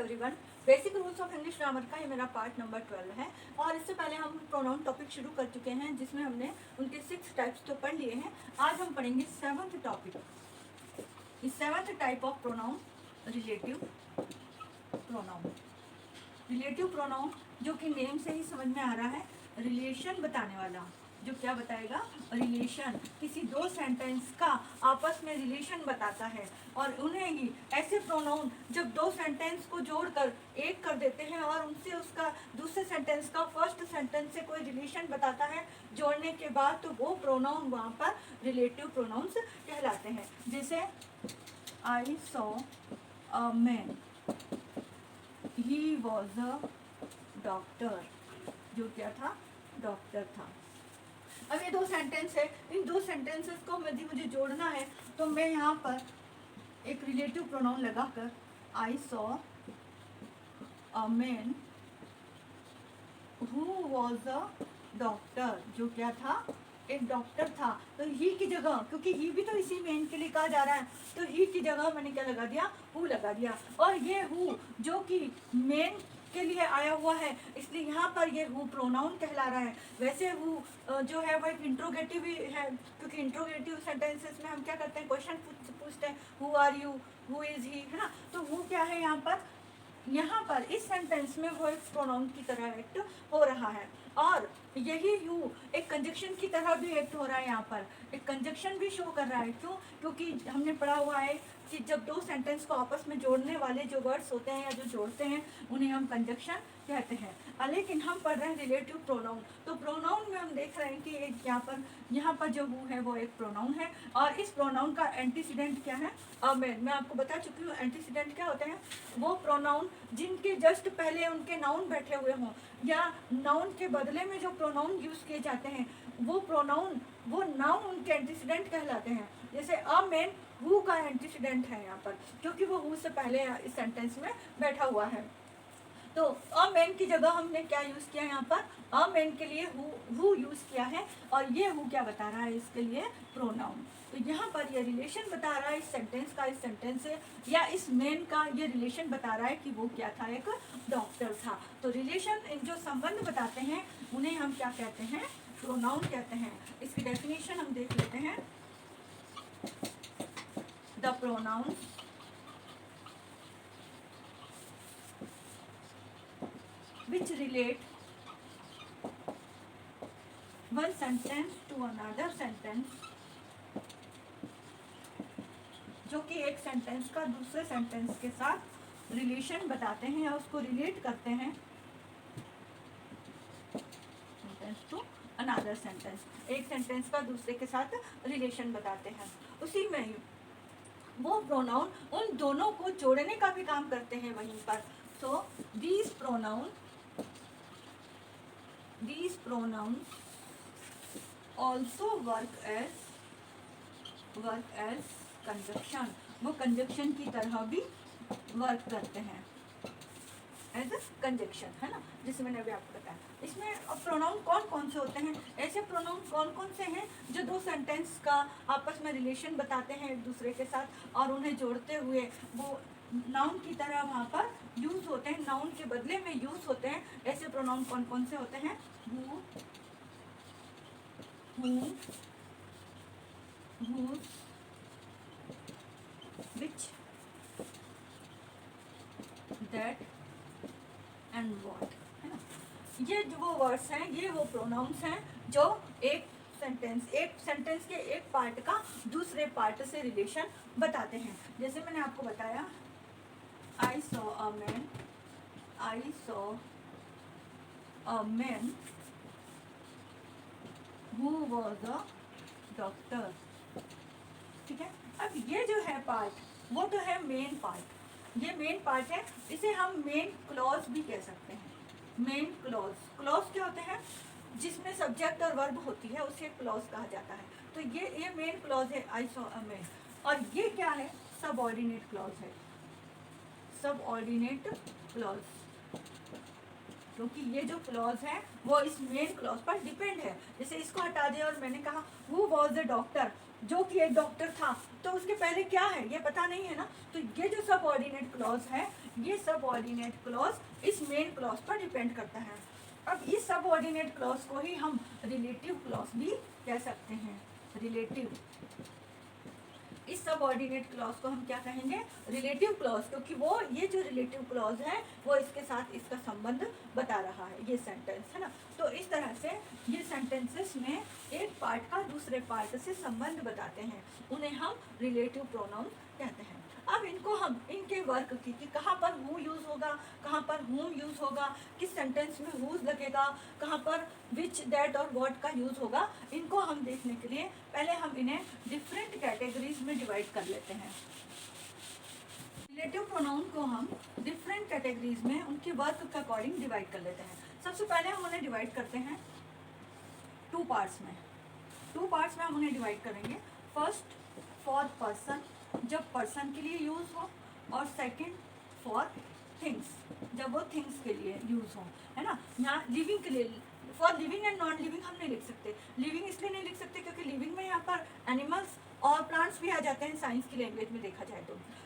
Everyone. Basic rules of English grammar का ये मेरा पार्ट नंबर 12 है और इससे पहले हम प्रोनाउन टॉपिक शुरू कर चुके हैं जिसमें हमने उनके 6 टाइप्स तो पढ़ लिए हैं। आज हम पढ़ेंगे 7th टॉपिक, इस 7th type of pronoun relative pronoun. Relative pronoun जो कि नेम से ही समझ में आ रहा है, रिलेशन बताने वाला। जो क्या बताएगा? रिलेशन। किसी दो सेंटेंस का आपस में रिलेशन बताता है और उन्हें ही ऐसे प्रोनाउन जब दो सेंटेंस को जोड़कर एक कर देते हैं और उनसे उसका दूसरे सेंटेंस का फर्स्ट सेंटेंस से कोई रिलेशन बताता है जोड़ने के बाद, तो वो प्रोनाउन वहाँ पर रिलेटिव प्रोनाउंस कहलाते हैं। जैसे आई saw a man, he was a doctor, जो क्या था? डॉक्टर था। अब ये दो सेंटेंस है, इन दो सेंटेंसेस को यदि मुझे जोड़ना है तो मैं यहाँ पर एक रिलेटिव प्रोनाउन लगाकर आई saw a man who was a doctor, जो क्या था? एक डॉक्टर था। तो ही की जगह, क्योंकि ही भी तो इसी मेन के लिए कहा जा रहा है, तो ही की जगह मैंने क्या लगा दिया? हु लगा दिया। और ये हु जो कि मेन के लिए आया हुआ है, इसलिए यहाँ पर ये हु प्रोनाउन कहला रहा है। वैसे हु जो है वो एक इंट्रोगेटिव भी है, क्योंकि इंट्रोगेटिव सेंटेंसेस में हम क्या करते हैं? क्वेश्चन पूछते हैं, who are you, who is he, है ना? तो हु क्या है यहाँ पर इस सेंटेंस में वो एक प्रोनाउन की तरह एक्ट हो रहा है। और यही यू एक कंजक्शन की तरह भी एक्ट हो रहा है। यहाँ पर एक कंजक्शन भी शो कर रहा है। क्यों? क्योंकि हमने पढ़ा हुआ है कि जब दो सेंटेंस को आपस में जोड़ने वाले जो वर्ड्स होते हैं या जो जोड़ते हैं उन्हें हम कंजक्शन कहते हैं। लेकिन हम पढ़ रहे हैं रिलेटिव प्रोनाउन, तो प्रोनाउन में हम देख रहे हैं कि एक यहाँ पर जो हु है वो एक प्रोनाउन है और इस प्रोनाउन का एंटीसीडेंट क्या है? मैं आपको बता चुकी हूँ एंटीसीडेंट क्या होते हैं। वो प्रोनाउन जिनके जस्ट पहले उनके नाउन बैठे हुए हों या नाउन के बदले में जो प्रोनाउन यूज किए जाते हैं वो प्रोनाउन, वो नाउन उनके एंटीसीडेंट कहलाते हैं। जैसे अ मैन हु का एंटीसीडेंट है यहाँ पर, क्योंकि वो हु से पहले इस सेंटेंस में बैठा हुआ है। तो अ मैन की जगह हमने क्या यूज किया? यहाँ पर अ मैन के लिए हु यूज किया है और ये हु क्या बता रहा है? इसके लिए प्रोनाउन। तो यहाँ पर ये रिलेशन बता रहा है इस सेंटेंस का, इस सेंटेंस से या इस मैन का ये रिलेशन बता रहा है कि वो क्या था? एक डॉक्टर था। तो रिलेशन जो संबंध बताते हैं उन्हें हम क्या कहते हैं? प्रोनाउन कहते हैं। इसकी डेफिनेशन हम देख लेते हैं। The pronoun which relate one sentence to another sentence, जो कि एक सेंटेंस का दूसरे सेंटेंस के साथ रिलेशन बताते हैं या उसको रिलेट करते हैं। सेंटेंस टू अनदर सेंटेंस, एक सेंटेंस का दूसरे के साथ रिलेशन बताते हैं। उसी में ही वो प्रोनाउन उन दोनों को जोड़ने का भी काम करते हैं वहीं पर। सो these pronouns also work as conjunction, वो कंजक्शन की तरह भी वर्क करते हैं एज ए कंजक्शन, है ना? जैसे मैंने अभी आपको बताया। इसमें प्रोनाउन कौन कौन से होते हैं? ऐसे प्रोनाउन कौन कौन से हैं जो दो सेंटेंस का आपस में रिलेशन बताते हैं एक दूसरे के साथ और उन्हें जोड़ते हुए वो नाउन की तरह वहाँ पर यूज होते हैं, नाउन के बदले में यूज होते हैं। ऐसे प्रोनाउन कौन कौन से होते हैं? Who, whose, which, that and what, है ना? ये जो वो वर्ड्स हैं, ये वो प्रोनाउंस हैं जो एक सेंटेंस के एक पार्ट का दूसरे पार्ट से रिलेशन बताते हैं। जैसे मैंने आपको बताया आई saw a man who was a doctor. ठीक है। अब ये जो है पार्ट, वो तो है मेन पार्ट, ये मेन पार्ट है। इसे हम मेन क्लॉज भी कह सकते हैं। मेन क्लॉज क्या होते हैं? जिसमें सब्जेक्ट और वर्ब होती है उसे क्लॉज कहा जाता है। तो ये मेन क्लॉज है आई सॉ अ मैन, और ये क्या है? सबऑर्डिनेट क्लॉज है, सबऑर्डिनेट क्लॉज, क्योंकि ये जो क्लॉज है वो इस मेन क्लॉज पर डिपेंड है। जैसे इसको हटा दिया और मैंने कहा हु वॉज द डॉक्टर, जो कि एक डॉक्टर था, तो उसके पहले क्या है ये पता नहीं है ना, तो ये जो सबऑर्डिनेट क्लॉज है, ये सबऑर्डिनेट क्लॉज इस मेन क्लॉज पर डिपेंड करता है। अब इस सबऑर्डिनेट क्लॉज को ही हम रिलेटिव क्लॉज भी कह सकते हैं। रिलेटिव, इस सबऑर्डिनेट क्लॉज को हम क्या कहेंगे, रिलेटिव क्लॉज, क्योंकि वो ये जो रिलेटिव क्लॉज है वो इसके साथ इसका संबंध बता रहा है, ये सेंटेंस है ना। तो इस तरह से ये सेंटेंसेस में एक पार्ट का दूसरे पार्ट से संबंध बताते हैं, उन्हें हम रिलेटिव प्रोनाउन कहते हैं। अब इनको हम इनके वर्क की कि कहाँ पर हु यूज होगा, कहाँ पर हुम यूज होगा, किस सेंटेंस में हुज लगेगा, कहाँ पर विच, दैट और व्हाट का यूज होगा, इनको हम देखने के लिए पहले हम इन्हें डिफरेंट कैटेगरीज में डिवाइड कर लेते हैं। रिलेटिव प्रोनाउन को हम डिफरेंट कैटेगरीज में उनके वर्क के अकॉर्डिंग डिवाइड कर लेते हैं। सबसे पहले हम उन्हें डिवाइड करते हैं टू पार्ट्स में। टू पार्ट्स में हम उन्हें डिवाइड करेंगे। फर्स्ट फॉर पर्सन, जब पर्सन के लिए यूज हो, और सेकंड फॉर थिंग्स, जब वो थिंग्स के लिए यूज हो, है ना। यहाँ लिविंग के लिए, for living and non living हम नहीं लिख सकते। लिविंग इसलिए नहीं लिख सकते क्योंकि लिविंग में यहाँ पर एनिमल्स और प्लांट्स भी आ जाते हैं साइंस की लैंग्वेज में देखा जाए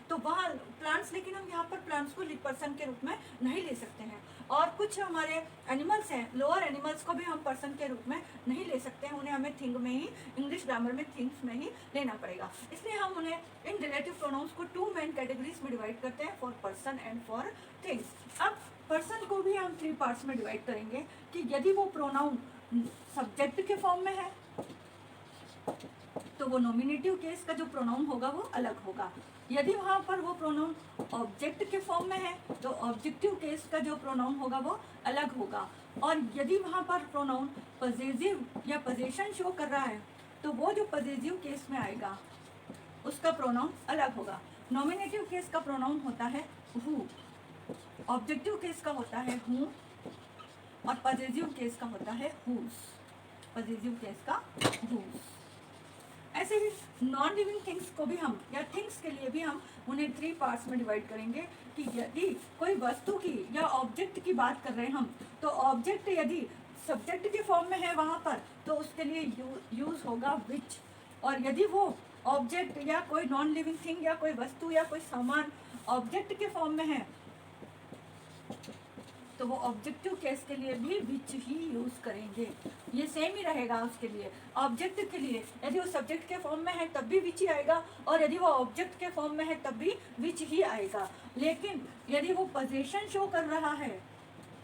तो वहाँ प्लांट्स, लेकिन हम यहाँ पर प्लांट्स को पर्सन के रूप में नहीं ले सकते हैं। और कुछ हमारे एनिमल्स हैं, लोअर एनिमल्स को भी हम पर्सन के रूप में नहीं ले सकते हैं, उन्हें हमें थिंग में ही, इंग्लिश ग्रामर में थिंग्स में ही लेना पड़ेगा। इसलिए हम उन्हें इन रिलेटिव प्रोनाउंस को टू मेन कैटेगरीज में डिवाइड करते हैं, for person and for things. अब पर्सन को भी हम थ्री पार्ट्स में डिवाइड करेंगे कि यदि वो प्रोनाउन सब्जेक्ट के फॉर्म में है तो वो नॉमिनेटिव केस का जो प्रोनाउन होगा वो अलग होगा। यदि वहाँ पर वो प्रोनाउन ऑब्जेक्ट के फॉर्म में है तो ऑब्जेक्टिव केस का जो प्रोनाउन होगा वो अलग होगा। और यदि वहाँ पर प्रोनाउन पजेसिव या पोजेशन शो कर रहा है तो वो जो पजेसिव केस में आएगा उसका प्रोनाउन अलग होगा। नॉमिनेटिव केस का प्रोनाउन होता है हु, ऑब्जेक्टिव केस का होता है हु, और पजेसिव केस का होता है हुज। पजेसिव केस का हुज। ऐसे ही नॉन लिविंग थिंग्स को भी हम, या थिंग्स के लिए भी हम उन्हें थ्री पार्ट्स में डिवाइड करेंगे कि यदि कोई वस्तु की या ऑब्जेक्ट की बात कर रहे हैं हम, तो ऑब्जेक्ट यदि सब्जेक्ट के फॉर्म में है वहाँ पर तो उसके लिए यूज होगा विच। और यदि वो ऑब्जेक्ट या कोई नॉन लिविंग थिंग या कोई वस्तु या कोई सामान ऑब्जेक्ट के फॉर्म में है तो वो ऑब्जेक्टिव केस के लिए भी विच ही यूज करेंगे। ये सेम ही रहेगा उसके लिए। ऑब्जेक्ट के लिए यदि वो सब्जेक्ट के फॉर्म में है तब भी विच ही आएगा, और यदि वो ऑब्जेक्ट के फॉर्म में है तब भी विच ही आएगा। लेकिन यदि वो पोजीशन शो कर रहा है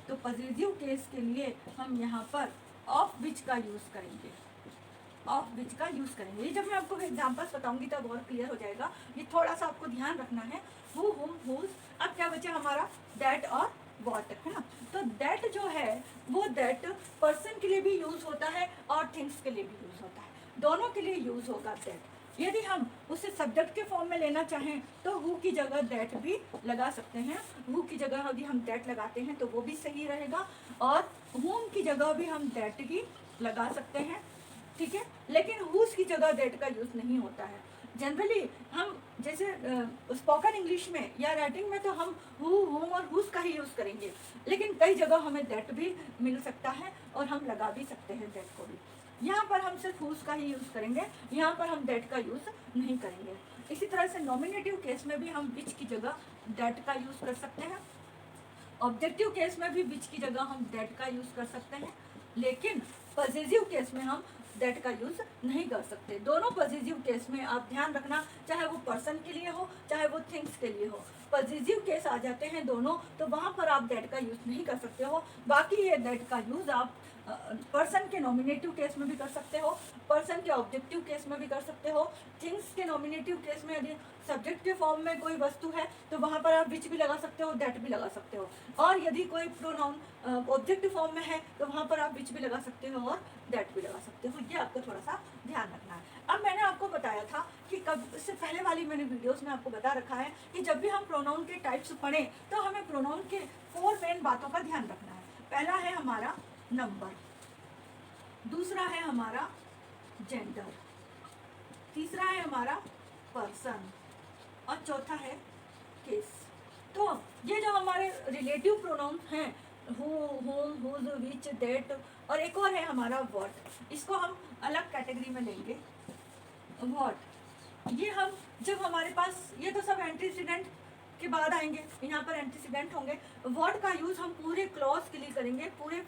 तो पॉजिटिव केस के लिए हम यहाँ पर ऑफ विच का यूज करेंगे। ऑफ विच का यूज करेंगे। ये जब मैं आपको एग्जांपल्स बताऊंगी तब और क्लियर हो जाएगा। ये थोड़ा सा आपको ध्यान रखना है। हु, हुम, हुज। अब क्या बचा हमारा दैट और वॉट, है ना। तो दैट जो है वो दैट पर्सन के लिए भी यूज होता है और थिंग्स के लिए भी यूज होता है, दोनों के लिए यूज होगा दैट। यदि हम उसे सब्जेक्ट के फॉर्म में लेना चाहें तो हु की जगह दैट भी लगा सकते हैं। हु की जगह यदि हम दैट लगाते हैं तो वो भी सही रहेगा, और हुम की जगह भी हम दैट ही लगा सकते हैं, ठीक है। लेकिन हुज की जगह दैट का यूज नहीं होता है। जनरली हम जैसे स्पोकन इंग्लिश में या राइटिंग में तो हम हु, हुम और हुज का ही यूज करेंगे, लेकिन कई जगह हमें दैट भी मिल सकता है और हम लगा भी सकते हैं दैट को भी। यहाँ पर हम सिर्फ हुज का ही यूज करेंगे, यहाँ पर हम दैट का यूज नहीं करेंगे। इसी तरह से नॉमिनेटिव केस में भी हम विच की जगह दैट का यूज कर सकते हैं। ऑब्जेक्टिव केस में भी विच की जगह हम दैट का यूज कर सकते हैं, लेकिन पॉजिटिव केस में हम दैट का यूज नहीं कर सकते। दोनों पॉजिटिव केस में आप ध्यान रखना, चाहे वो पर्सन के लिए हो चाहे वो थिंग्स के लिए हो, पॉजिटिव केस आ जाते हैं दोनों, तो वहाँ पर आप दैट का यूज नहीं कर सकते हो। बाकी ये दैट का यूज आप पर्सन के नॉमिनेटिव केस में भी कर सकते हो, पर्सन के ऑब्जेक्टिव केस में भी कर सकते हो। थिंग्स के नॉमिनेटिव केस में यदि सब्जेक्ट के फॉर्म में कोई वस्तु है तो वहाँ पर आप विच भी लगा सकते हो, दैट भी लगा सकते हो। और यदि कोई प्रोनाउन ऑब्जेक्ट फॉर्म में है तो वहाँ पर आप विच भी लगा सकते हो और दैट भी लगा सकते हो। ये आपको थोड़ा सा ध्यान रखना है। अब मैंने आपको बताया था कि कब, इससे पहले वाली मैंने वीडियोस में आपको बता रखा है कि जब भी हम प्रोनाउन के टाइप्स पढ़ें तो हमें प्रोनाउन के 4 मेन बातों का ध्यान रखना है। पहला है हमारा नंबर, दूसरा है हमारा जेंडर, तीसरा है हमारा पर्सन, और चौथा है केस। तो ये जो हमारे रिलेटिव प्रोनाउन हैं हु, हुम, हुज, विच, दैट, और एक और है हमारा व्हाट, इसको हम अलग कैटेगरी में लेंगे। व्हाट, ये हम जब हमारे पास ये तो सब एंटीसीडेंट के बाद आएंगे, यहाँ पर एंटीसीडेंट होंगे। व्हाट का यूज हम पूरे क्लॉज के लिए करेंगे, पूरे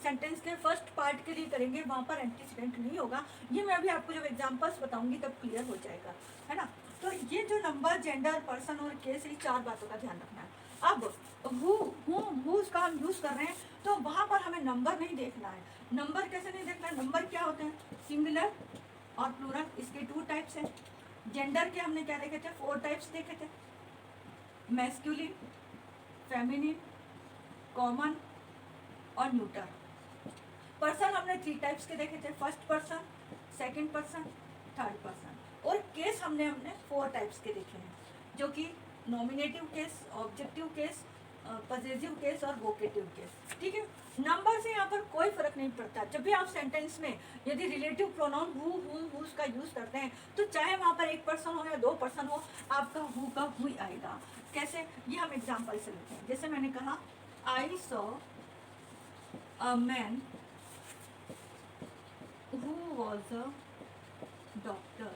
सेंटेंस के फर्स्ट पार्ट के लिए करेंगे, वहाँ पर एंटीसीडेंट नहीं होगा। ये मैं अभी आपको जब एग्जांपल्स बताऊंगी तब क्लियर हो जाएगा, है ना। तो ये जो नंबर, जेंडर, पर्सन और केस, ये 4 बातों का ध्यान रखना है। अब हुज का हम यूज कर रहे हैं तो वहाँ पर हमें नंबर नहीं देखना है। नंबर कैसे नहीं देखना है, नंबर क्या होते हैं, सिंगुलर और प्लूरल, इसके 2 टाइप्स हैं। जेंडर के हमने क्या देखे थे, 4 टाइप्स देखे थे, मैस्कुलिन, फेमिनिन, कॉमन और न्यूटर। पर्सन हमने 3 टाइप्स के देखे थे, first person, second person, third person. और केस हमने 4 टाइप्स के देखे हैं, जो कि nominative case, objective case, possessive case और वोकेटिव केस। ठीक है, नंबर से यहाँ पर कोई फर्क नहीं पड़ता। जब भी आप सेंटेंस में यदि रिलेटिव प्रोनाउन हु, हुम, हुज का यूज करते हैं तो चाहे वहाँ पर 1 पर्सन हो या 2 पर्सन हो, आपका हु का हुई आएगा। कैसे, ये हम एग्जांपल से लेते हैं। जैसे मैंने कहा, आई saw a man who was a doctor,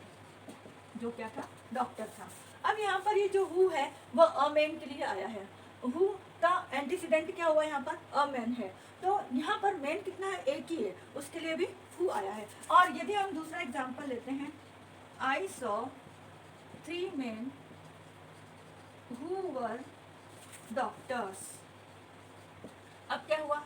जो क्या था, डॉक्टर था। अब यहाँ पर ये जो हु है वो अ मैन के लिए आया है। हु का एंटीसीडेंट क्या हुआ, यहाँ पर अ मैन है, तो यहाँ पर मैन कितना है, एक ही है, उसके लिए भी हु आया है। और यदि हम दूसरा एग्जांपल लेते हैं, I saw 3 men who were doctors। अब क्या हुआ,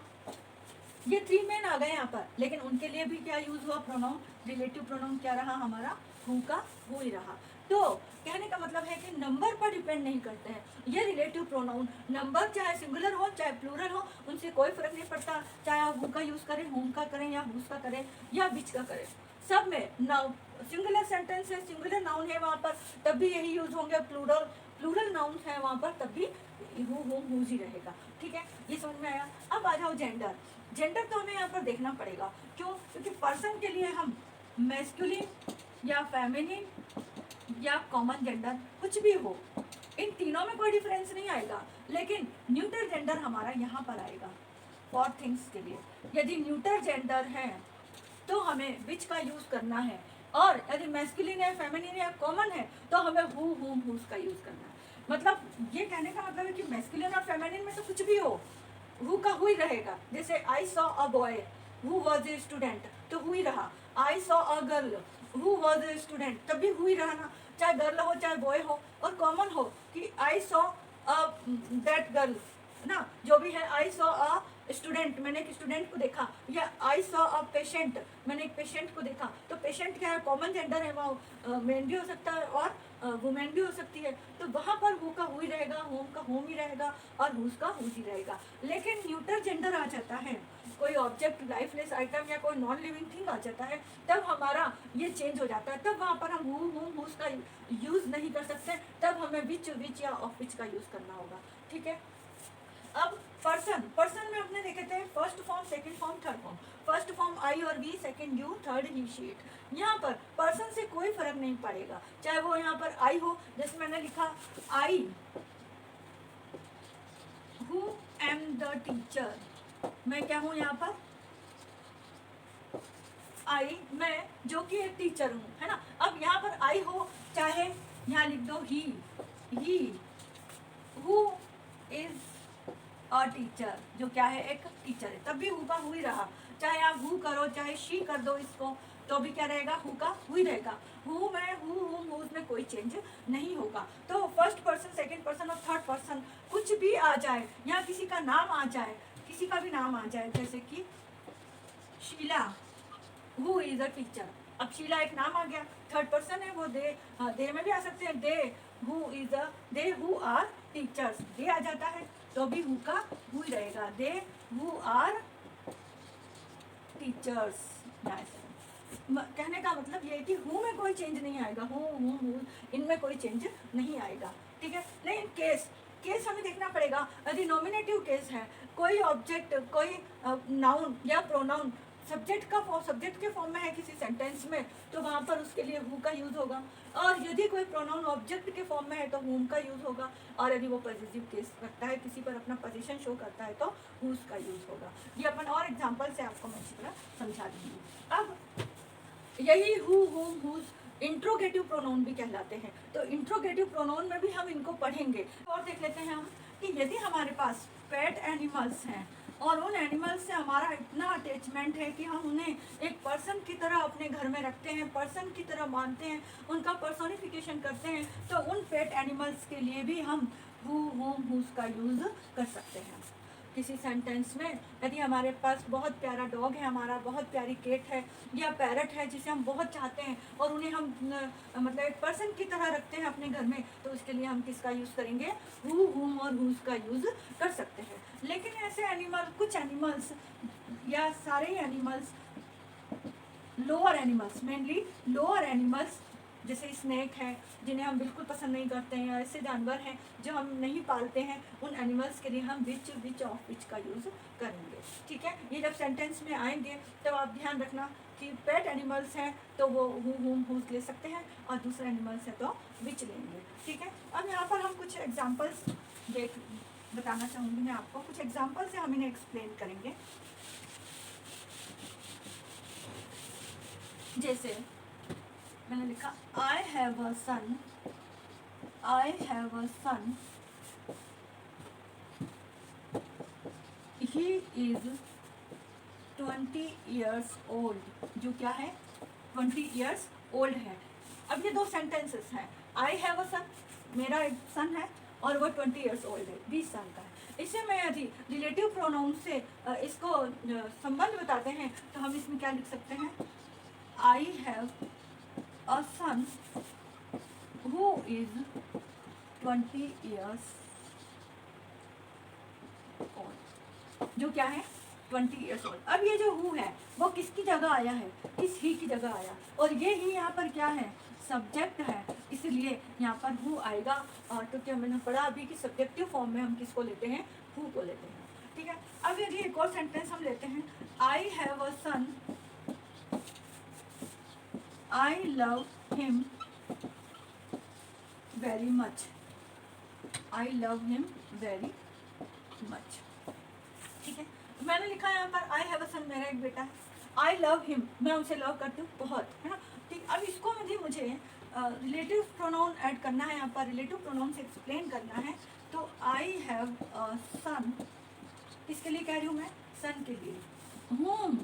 ये 3 men आ गए यहाँ पर, लेकिन उनके लिए भी क्या यूज हुआ, प्रोनाउन, रिलेटिव प्रोनाउन क्या रहा हमारा, हु का हु ही रहा। तो कहने का मतलब है कि नंबर पर डिपेंड नहीं करते हैं ये रिलेटिव प्रोनाउन। नंबर चाहे सिंगुलर हो चाहे प्लूरल हो, उनसे कोई फर्क नहीं पड़ता, चाहे आप हु का यूज करें, हुम का करें या हुज का करें या विच का करें, सब में नाउन, सिंगुलर सेंटेंस है, सिंगुलर नाउन है वहाँ पर तब भी यही यूज होंगे, प्लूरल प्लूरल नाउन है वहाँ पर तब भी हु, हुम, हुज ही रहेगा। ठीक है, ये समझ में आया। अब आ जाओ जेंडर। जेंडर तो हमें यहाँ पर देखना पड़ेगा, क्यों, क्योंकि पर्सन के लिए हम मैस्कुलिन या फेमिनिन या कॉमन जेंडर कुछ भी हो, इन तीनों में कोई डिफरेंस नहीं आएगा, लेकिन न्यूटर जेंडर हमारा यहाँ पर आएगा फॉर थिंग्स के लिए। यदि न्यूटर जेंडर है तो हमें विच का यूज करना है, और यदि मैस्कुलिन है, फेमिनिन है, कॉमन है तो हमें हु, हुम, हुज का यूज करना है। मतलब ये कहने का मतलब है कि मैस्कुलिन और फेमिनिन में तो कुछ भी हो, हु का हु ही रहेगा। जैसे आई saw a boy who was a student, तो हु ही रहा। आई saw a girl who was a student, तब भी हु ही रहा ना, चाहे गर्ल हो चाहे बॉय हो। और कॉमन हो कि आई सॉ अ दैट गर्ल ना, जो भी है, आई सॉ अ स्टूडेंट, मैंने एक स्टूडेंट को देखा, या आई सॉ अ पेशेंट, मैंने एक पेशेंट को देखा। तो पेशेंट क्या है, कॉमन जेंडर है, वो मैन भी हो सकता है और वुमेन भी हो सकती है, तो वहाँ पर हु का हु ही रहेगा, होम का होम ही रहेगा और हुज का हुज ही रहेगा। लेकिन न्यूटर जेंडर आ जाता है, कोई ऑब्जेक्ट, लाइफलेस आइटम या कोई नॉन लिविंग थिंग आ जाता है, तब हमारा ये चेंज हो जाता है, तब वहाँ पर हम हु, हुम, हुज का यूज नहीं कर सकते, तब हमें विच, विच या ऑफ विच का यूज करना होगा। ठीक है, अब पर्सन, पर्सन में हमने देखे थे first form, second form, third form. First form I और we, second you, third he, she it. यहाँ पर पर्सन से कोई फर्क नहीं पड़ेगा, चाहे वो यहाँ पर आई हो, जैसे मैंने लिखा I who am the teacher, मैं क्या हूँ यहाँ पर, आई, मैं जो कि एक टीचर हूँ, है ना। अब यहाँ पर आई हो, चाहे यहाँ लिख दो he who is a teacher, जो क्या है, एक टीचर है, तब भी हु का हु ही रहा। चाहे आप हु करो चाहे शी कर दो इसको, तो भी क्या रहेगा, हु का हु ही रहेगा। हु में, हु, हुम, हुज में कोई चेंज नहीं होगा। तो फर्स्ट पर्सन, सेकंड पर्सन और थर्ड पर्सन कुछ भी आ जाए, यहाँ किसी का नाम आ जाए, किसी का भी नाम आ जाए, जैसे कि Sheela who is a teacher. अब शीला एक नाम आ गया, थर्ड पर्सन है वो, दे, दे में भी आ सकते हैं, they who is a, they who are teachers, they आ जाता है तो भी हु का हु ही रहेगा, दे हु आर टीचर्स। कहने का मतलब ये है कि हु में कोई चेंज नहीं आएगा, हु, हु, हु, इनमें कोई चेंज नहीं आएगा। ठीक है, लेकिन केस, केस हमें देखना पड़ेगा। यदि नॉमिनेटिव केस है, कोई ऑब्जेक्ट, कोई नाउन या प्रोनाउन सब्जेक्ट का फॉर्म, सब्जेक्ट के फॉर्म में है किसी सेंटेंस में, तो वहाँ पर उसके लिए हु का यूज होगा। और यदि कोई प्रोनाउन ऑब्जेक्ट के फॉर्म में है तो हुम का यूज होगा। और यदि वो पॉजिटिव केस रखता है, किसी पर अपना पोजीशन शो करता है, तो हुज का यूज होगा। ये अपन और एग्जांपल से आपको मैं अच्छी तरह समझा दूंगी। अब यही हु, हुम, हुज इंट्रोगेटिव प्रोनाउन भी कहलाते हैं। तो इंट्रोगेटिव प्रोनाउन में भी हम इनको पढ़ेंगे। और देख लेते हैं हम कि यदि हमारे पास पेट एनिमल्स हैं और उन एनिमल्स से हमारा इतना अटैचमेंट है कि हम उन्हें एक पर्सन की तरह अपने घर में रखते हैं, पर्सन की तरह मानते हैं, उनका पर्सोनिफिकेशन करते हैं, तो उन पेट एनिमल्स के लिए भी हम हु, हुम, हुज का यूज़ कर सकते हैं। किसी सेंटेंस में यदि हमारे पास बहुत प्यारा डॉग है, हमारा बहुत प्यारी केट है या पैरट है जिसे हम बहुत चाहते हैं और उन्हें हम मतलब एक पर्सन की तरह रखते हैं अपने घर में, तो उसके लिए हम किसका यूज़ करेंगे? हु, हुम और हुज का यूज़ कर सकते हैं। लेकिन ऐसे एनिमल, कुछ एनिमल्स या सारे animals, lower animals, mainly lower animals जैसे स्नेक है जिन्हें हम बिल्कुल पसंद नहीं करते हैं, ऐसे जानवर हैं जो हम नहीं पालते हैं, उन एनिमल्स के लिए हम विच ऑफ विच का यूज़ करेंगे। ठीक है, ये जब सेंटेंस में आएंगे तब आप ध्यान रखना कि पेट एनिमल्स हैं तो वो हु, हुम, हुज ले सकते हैं और दूसरे एनिमल्स हैं तो विच लेंगे। ठीक है, अब यहाँ पर हम कुछ एग्जाम्पल्स बताना चाहूँगी मैं आपको, कुछ एग्जाम्पल से हम इन्हें एक्सप्लेन करेंगे। जैसे मैंने लिखा I have a son, I have a son, he is 20 years old, जो क्या है? 20 years old है। अब ये दो सेंटेंसेस हैं, I have a son, मेरा एक सन है और वो 20 years old है, 20 साल का है। इसे मैं यदि रिलेटिव प्रोनाउन से इसको संबंध बताते हैं तो हम इसमें क्या लिख सकते हैं? I have a son who is 20 years old, जो क्या है? 20 years old। अब ये जो हु है वो किसकी जगह आया है? इस ही की जगह आया, और ये ही यहाँ पर क्या है? सब्जेक्ट है, इसलिए यहाँ पर हु आएगा। और क्योंकि मैंने पढ़ा अभी कि सब्जेक्टिव फॉर्म में हम किसको लेते हैं? हु को लेते हैं। ठीक है, अब यदि एक और सेंटेंस हम लेते हैं, I have a son, I love him very much, I love him very much। ठीक है, मैंने लिखा है यहाँ पर I have a son, मेरा एक बेटा है, I love him, मैं उसे लव करती हूँ बहुत, है ना। ठीक, अब इसको मुझे रिलेटिव प्रोनाउन ऐड करना है, यहाँ पर रिलेटिव प्रोनाउन से एक्सप्लेन करना है। तो I have a son, किसके लिए कह रही हूँ मैं? सन के लिए। whom,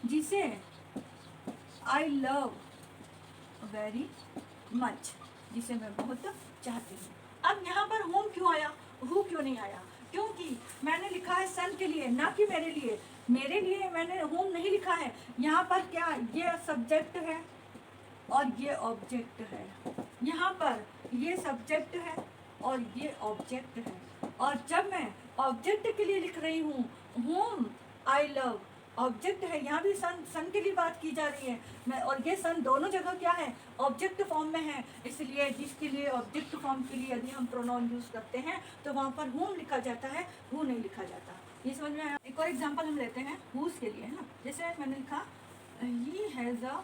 जिसे I love वेरी मच, जिसे मैं बहुत चाहती हूँ। अब यहाँ पर होम क्यों आया, हु क्यों नहीं आया? क्योंकि मैंने लिखा है सन के लिए, ना कि मेरे लिए। मेरे लिए मैंने होम नहीं लिखा है। यहाँ पर क्या, ये सब्जेक्ट है और ये ऑब्जेक्ट है। यहाँ पर ये सब्जेक्ट है और ये ऑब्जेक्ट है। और जब मैं ऑब्जेक्ट के लिए लिख रही हूँ होम आई लव, ऑब्जेक्ट है, यहाँ भी सन के लिए बात की जा रही है। मैं और ये सन दोनों जगह क्या है? ऑब्जेक्ट फॉर्म में है। इसलिए जिसके लिए ऑब्जेक्ट फॉर्म के लिए यदि हम प्रोनाउन यूज़ करते हैं तो वहाँ पर होम लिखा जाता है, हु नहीं लिखा जाता। ये समझ में आया? एक और एग्जांपल हम लेते हैं हुज के लिए, है ना। जैसे मैंने लिखा ही हैज़ अ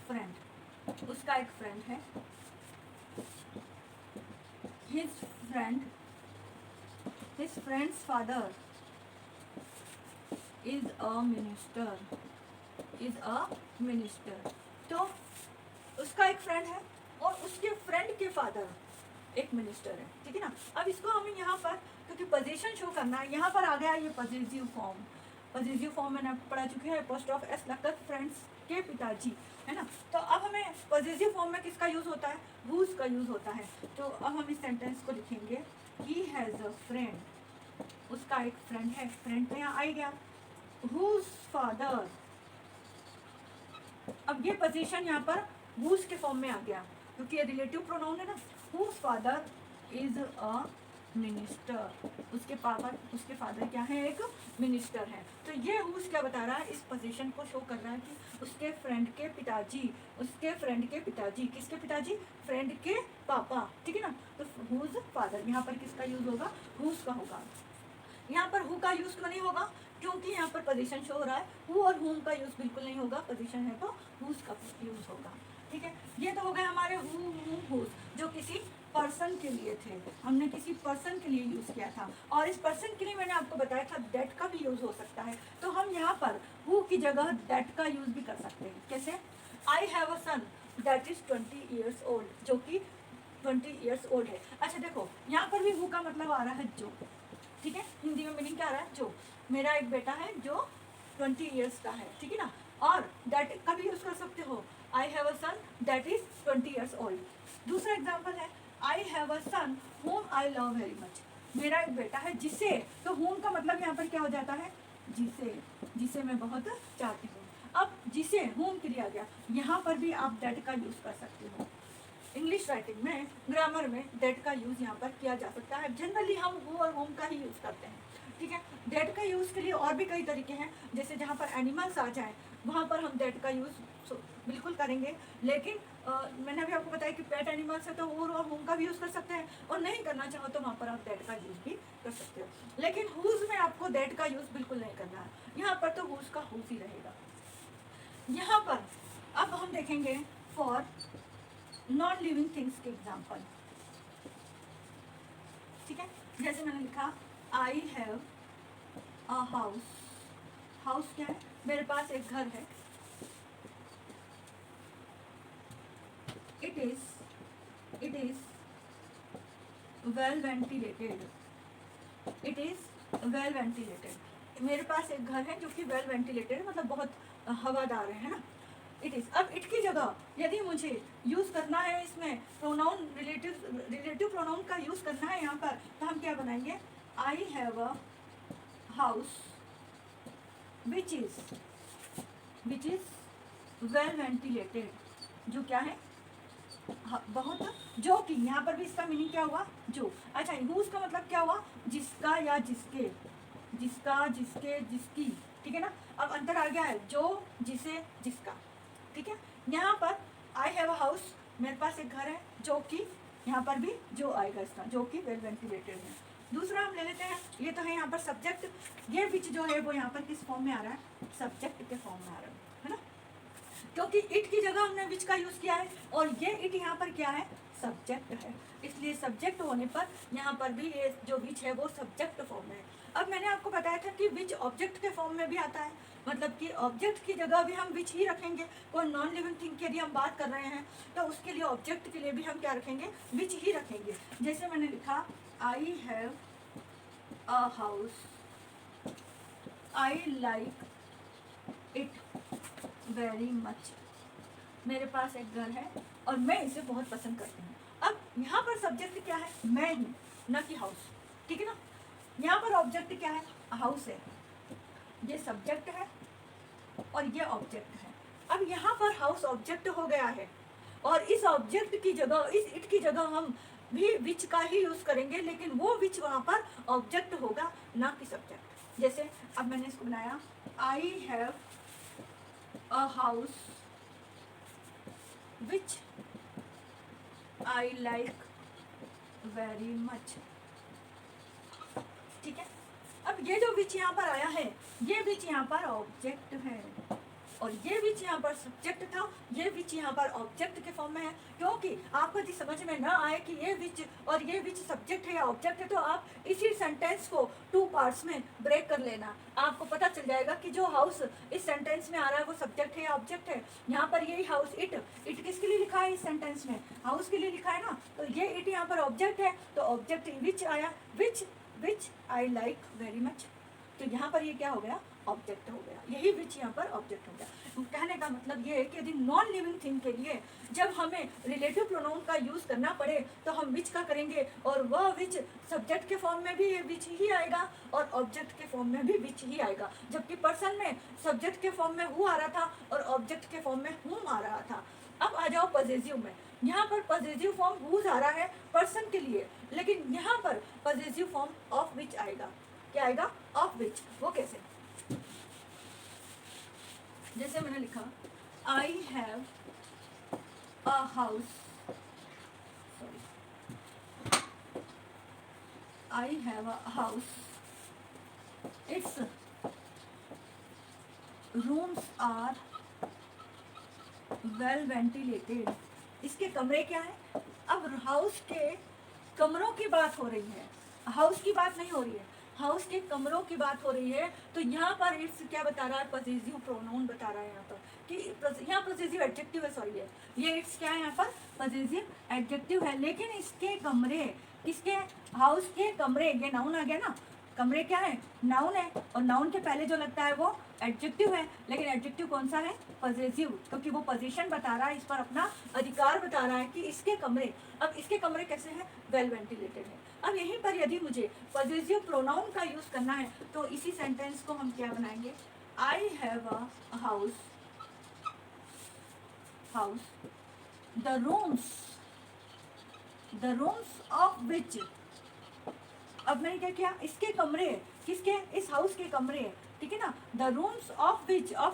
फ्रेंड, उसका एक फ्रेंड है। His friends father is a minister। तो उसका एक फ्रेंड है और उसके फ्रेंड के फादर एक मिनिस्टर है। ठीक है ना। अब इसको हमें यहाँ पर क्योंकि पोजीशन शो करना है, यहाँ पर आ गया ये पॉजिटिव फॉर्म। पॉजिटिव फॉर्म मैंने आपको पढ़ा चुके हैं, एपोस्ट्रोफ एस लगकर फ्रेंड्स के पिताजी, है ना। तो अब हमें पॉजिटिव फॉर्म में किसका यूज़ होता है? whose का यूज़ होता है। तो अब हम इस सेंटेंस को लिखेंगे he has a friend, उसका एक फ्रेंड है। फ्रेंड तो यहाँ आ गया। whose father, अब ये पोजीशन यहाँ पर whose के फॉर्म में आ गया क्योंकि ये रिलेटिव प्रोनाउन है ना। whose father is a minister, उसके पापा, उसके फादर क्या है? एक मिनिस्टर है। तो ये whose क्या बता रहा है? इस पोजीशन को शो कर रहा है कि उसके फ्रेंड के पिताजी, उसके फ्रेंड के पिताजी, किसके पिताजी? फ्रेंड के पापा। ठीक है ना। तो whose father, यहाँ पर किसका यूज होगा? whose का होगा। यहाँ पर हु का यूज क्यों नहीं होगा? क्योंकि यहाँ पर पोजीशन शो हो रहा है। हु और हुम का यूज बिल्कुल नहीं होगा, पोजीशन है तो हुज का यूज होगा। ठीक है, ये तो हो गए हमारे हु, हुम, हुज, जो किसी पर्सन के लिए थे। हमने किसी पर्सन के लिए यूज किया था और इस पर्सन के लिए मैंने आपको बताया था दैट का भी यूज हो सकता है। तो हम यहाँ पर हु की जगह दैट का यूज भी कर सकते हैं। कैसे? I have a son, that is 20 years old, जो कि 20 ईयर्स ओल्ड है। अच्छा देखो, यहाँ पर भी हु का मतलब आ रहा है जो, ठीक है, हिंदी में मीनिंग क्या आ रहा है, जो। मेरा एक बेटा है जो 20 ईयर्स का है, ठीक है ना। और दैट का भी यूज कर सकते हो, I have a son that is 20 years old. दूसरा एग्जाम्पल है, I have a son whom I love very much. मेरा एक बेटा है जिसे, तो होम का मतलब यहाँ पर क्या हो जाता है, जिसे, जिसे मैं बहुत चाहती हूँ। अब जिसे होम क्रिया गया, यहाँ पर भी आप दैट का यूज कर सकते हो। इंग्लिश राइटिंग में, ग्रामर में दैट का यूज यहाँ पर किया जा सकता है। जनरली हम हु और होम का ही यूज करते हैं, ठीक है। दैट का यूज के लिए और भी कई तरीके हैं, जैसे जहाँ पर एनिमल्स आ जाए वहाँ पर हम दैट का यूज बिल्कुल करेंगे। लेकिन मैंने अभी आपको बताया कि पेट एनिमल्स है तो और होम का भी यूज कर सकते हैं, और नहीं करना चाहो तो वहाँ पर आप दैट का यूज भी कर सकते हो। लेकिन हुज में आपको दैट का यूज बिल्कुल नहीं करना है, यहाँ पर तो हुज का हुज ही रहेगा। यहाँ पर अब हम देखेंगे फॉर नॉन लिविंग थिंग्स के एग्जाम्पल, ठीक है। जैसे मैंने लिखा I have a house. House क्या है, मेरे पास एक घर है। It is well ventilated. It is well ventilated. मेरे पास एक घर है जो कि वेल वेंटिलेटेड, मतलब बहुत हवादार है ना। इट इज, अब इट की जगह यदि मुझे यूज करना है इसमें प्रोनाउन, रिलेटिव प्रोनाउन का यूज करना है यहाँ पर, तो हम क्या बनाएंगे, आई have a house which is well ventilated, जो क्या है, बहुत, जो कि, यहाँ पर भी इसका मीनिंग क्या हुआ, जो। अच्छा, हुज का मतलब क्या हुआ, जिसका या जिसके, जिसका, जिसके, जिसकी, ठीक है ना। अब अंतर आ गया है, जो, जिसे, जिसका, ठीक है। यहाँ पर आई हैव अ हाउस, मेरे पास एक घर है, जो कि, यहाँ पर भी जो आएगा इसका, जो कि वेल वेंटिलेटेड है। दूसरा हम ले लेते हैं, ये तो है यहाँ पर सब्जेक्ट, ये विच जो है वो यहाँ पर किस फॉर्म में आ रहा है, सब्जेक्ट के फॉर्म में आ रहा है ना, क्योंकि इट की जगह हमने विच का यूज किया है, और ये इट यहाँ पर क्या है, सब्जेक्ट है। इसलिए सब्जेक्ट होने पर यहाँ पर भी ये जो विच है वो सब्जेक्ट फॉर्म में है। अब मैंने आपको बताया था कि विच ऑब्जेक्ट के फॉर्म में भी आता है, मतलब कि ऑब्जेक्ट की जगह भी हम विच ही रखेंगे। कोई नॉन लिविंग थिंग की यदि हम बात कर रहे हैं तो उसके लिए ऑब्जेक्ट के लिए भी हम क्या रखेंगे, विच ही रखेंगे। जैसे मैंने लिखा I have a house, I like it very much. मेरे पास एक घर है और मैं इसे बहुत पसंद करती हूँ। अब यहाँ पर सब्जेक्ट क्या है, मैं हूँ, न कि हाउस, ठीक है ना। यहाँ पर ऑब्जेक्ट क्या है, हाउस है, ये सब्जेक्ट है और ये ऑब्जेक्ट है। अब यहाँ पर हाउस ऑब्जेक्ट हो गया है, और इस ऑब्जेक्ट की जगह, इस इट की जगह हम भी विच का ही यूज करेंगे, लेकिन वो विच वहाँ पर ऑब्जेक्ट होगा, ना कि सब्जेक्ट। जैसे अब मैंने इसको बनाया, आई have a house which I like very much, ठीक है। अब ये जो विच यहाँ पर आया है, ये विच यहाँ पर ऑब्जेक्ट है, और ये विच यहाँ पर सब्जेक्ट था, ये विच यहाँ पर ऑब्जेक्ट के फॉर्म में है। क्योंकि आपको यदि समझ में ना आए कि ये विच और ये विच सब्जेक्ट है या ऑब्जेक्ट है, तो आप इसी सेंटेंस को 2 पार्ट्स में ब्रेक कर लेना, आपको पता चल जाएगा कि जो हाउस इस सेंटेंस में आ रहा है वो सब्जेक्ट है या ऑब्जेक्ट है। यहाँ पर यही हाउस, इट किसके लिए लिखा है इस सेंटेंस में, हाउस के लिए लिखा है ना, तो ये इट यहाँ पर ऑब्जेक्ट है, तो ऑब्जेक्ट विच आया, विच आई लाइक वेरी मच, तो यहाँ पर ये क्या हो गया, ऑब्जेक्ट हो गया। यही विच यहाँ पर ऑब्जेक्ट हो गया। कहने का मतलब ये है कि यदि नॉन लिविंग थिंग के लिए जब हमें रिलेटिव प्रोनाउन का यूज करना पड़े तो हम विच का करेंगे, और वह विच सब्जेक्ट के फॉर्म में भी विच ही आएगा और ऑब्जेक्ट के फॉर्म में भी विच ही आएगा। जबकि पर्सन में सब्जेक्ट के फॉर्म में हु आ रहा था और ऑब्जेक्ट के फॉर्म में हुम आ रहा था। अब आ जाओ पजेसिव में, यहाँ पर पजेसिव फॉर्म हुज आ रहा है पर्सन के लिए, लेकिन यहाँ पर पजेसिव फॉर्म ऑफ विच आएगा। क्या आएगा, ऑफ विच। वो कैसे, जैसे मैंने लिखा I have a house, sorry, I have a house, its rooms are well ventilated. इसके कमरे क्या है, अब हाउस के कमरों की बात हो रही है, हाउस की बात नहीं हो रही है। हाउस के कमरों की बात हो रही है, तो यहाँ पर इट्स क्या बता रहा है, पॉसेसिव प्रोनाउन बता रहा है यहाँ पर कि यहाँ पॉसेसिव एडजेक्टिव है, सॉरी है ये इट्स क्या है यहाँ पर पॉसेसिव एडजेक्टिव है। लेकिन इसके कमरे, किसके, हाउस के कमरे, ये नाउन आ गया ना, कमरे क्या है, नाउन है, और नाउन के पहले जो लगता है वो एडजेक्टिव है। लेकिन एडजेक्टिव कौन सा है, पॉसेसिव, क्योंकि वो पोजीशन बता रहा है, इस पर अपना अधिकार बता रहा है कि इसके कमरे। अब इसके कमरे कैसे हैं, वेल वेंटिलेटेड है। अब यहीं पर यदि मुझे पॉसेसिव प्रोनाउन का यूज करना है तो इसी सेंटेंस को हम क्या बनाएंगे, आई have a house, the rooms of which, अब मैंने क्या किया, इसके कमरे, किसके, इस हाउस के कमरे, ठीक है ना, द रूम्स ऑफ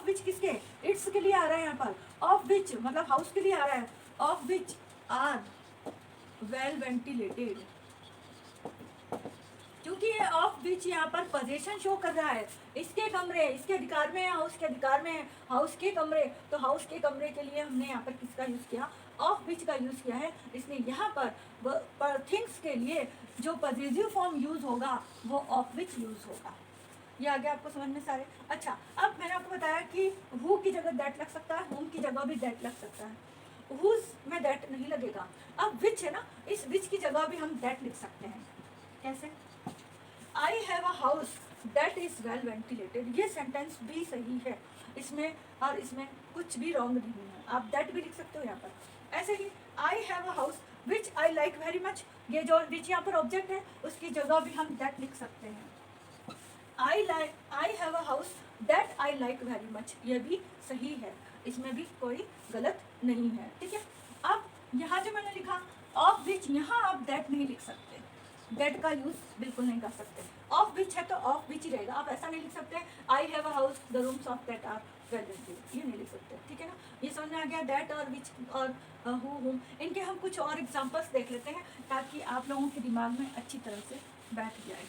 विच किसके, इट्स के लिए आ रहा है यहाँ पर, ऑफ विच मतलब हाउस के लिए आ रहा है, of which are well ventilated, क्योंकि ये ऑफ विच यहाँ पर पोजीशन शो कर रहा है, इसके कमरे इसके अधिकार में है, हाउस के अधिकार में है, हाउस के कमरे, तो हाउस के कमरे के लिए हमने यहाँ पर किसका यूज किया, ऑफ विच का यूज किया है। इसलिए यहाँ पर थिंग्स के लिए जो पॉसेसिव फॉर्म यूज होगा वो ऑफ विच यूज होगा। ये आ गया आपको समझ में सारे। अच्छा, अब मैंने आपको बताया कि हु की जगह दैट लग सकता है, होम की जगह भी दैट लग सकता है, हुज में दैट नहीं लगेगा। अब विच है ना, इस विच की जगह भी हम दैट लिख सकते हैं। कैसे, I have a house that is well ventilated, ये सेंटेंस भी सही है, इसमें और इसमें कुछ भी रॉन्ग नहीं है, आप दैट भी लिख सकते हो यहाँ पर। ऐसे ही I have a house which I like very much, ये जो विच यहाँ पर ऑब्जेक्ट है उसकी जगह भी हम दैट लिख सकते हैं। I have a house that I like very much, ये भी सही है, इसमें भी कोई गलत नहीं है, ठीक है। अब यहाँ जो मैंने लिखा ऑफ विच, यहाँ आप दैट नहीं लिख सकते, दैट का यूज बिल्कुल नहीं कर सकते। ऑफ विच है तो ऑफ विच ही रहेगा, आप ऐसा नहीं लिख सकते I have a house the rooms of that are well ventilated, ये नहीं लिख सकते, ठीक है ना। ये समझ में आ गया, दैट और विच और हु होम। इनके हम कुछ और एग्जांपल्स देख लेते हैं ताकि आप लोगों के दिमाग में अच्छी तरह से बैठ जाए।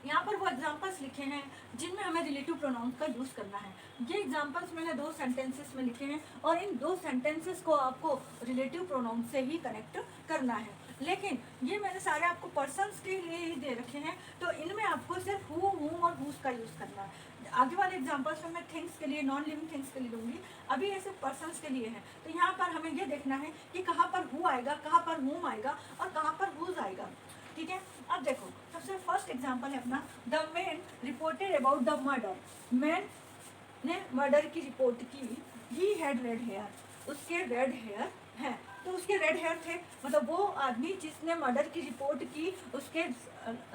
यहाँ पर वो एग्जांपल्स लिखे हैं जिनमें हमें रिलेटिव प्रोनाउंस का यूज़ करना है। ये एग्जांपल्स मैंने 2 सेंटेंसेस में लिखे हैं और इन 2 सेंटेंसेस को आपको रिलेटिव प्रोनाउन से ही कनेक्ट करना है। लेकिन ये मैंने सारे आपको पर्सन्स के लिए ही दे रखे हैं, तो इनमें आपको सिर्फ हु, हुम और हुज का यूज़ करना है। आगे वाले एग्जांपल्स में मैं थिंग्स के लिए, नॉन लिविंग थिंग्स के लिए दूंगी, अभी ये सिर्फ पर्सन्स के लिए है। तो यहाँ पर हमें ये देखना है कि कहाँ पर हु आएगा, कहाँ पर हुम आएगा और कहाँ पर हुज आएगा, ठीक है। अब देखो, सबसे फर्स्ट एग्जांपल है अपना, the man reported about the murder, man ने मर्डर की रिपोर्ट की, ही हैड रेड हेयर, उसके रेड हेयर हैं, तो उसके रेड हेयर थे, मतलब वो आदमी जिसने मर्डर की रिपोर्ट की उसके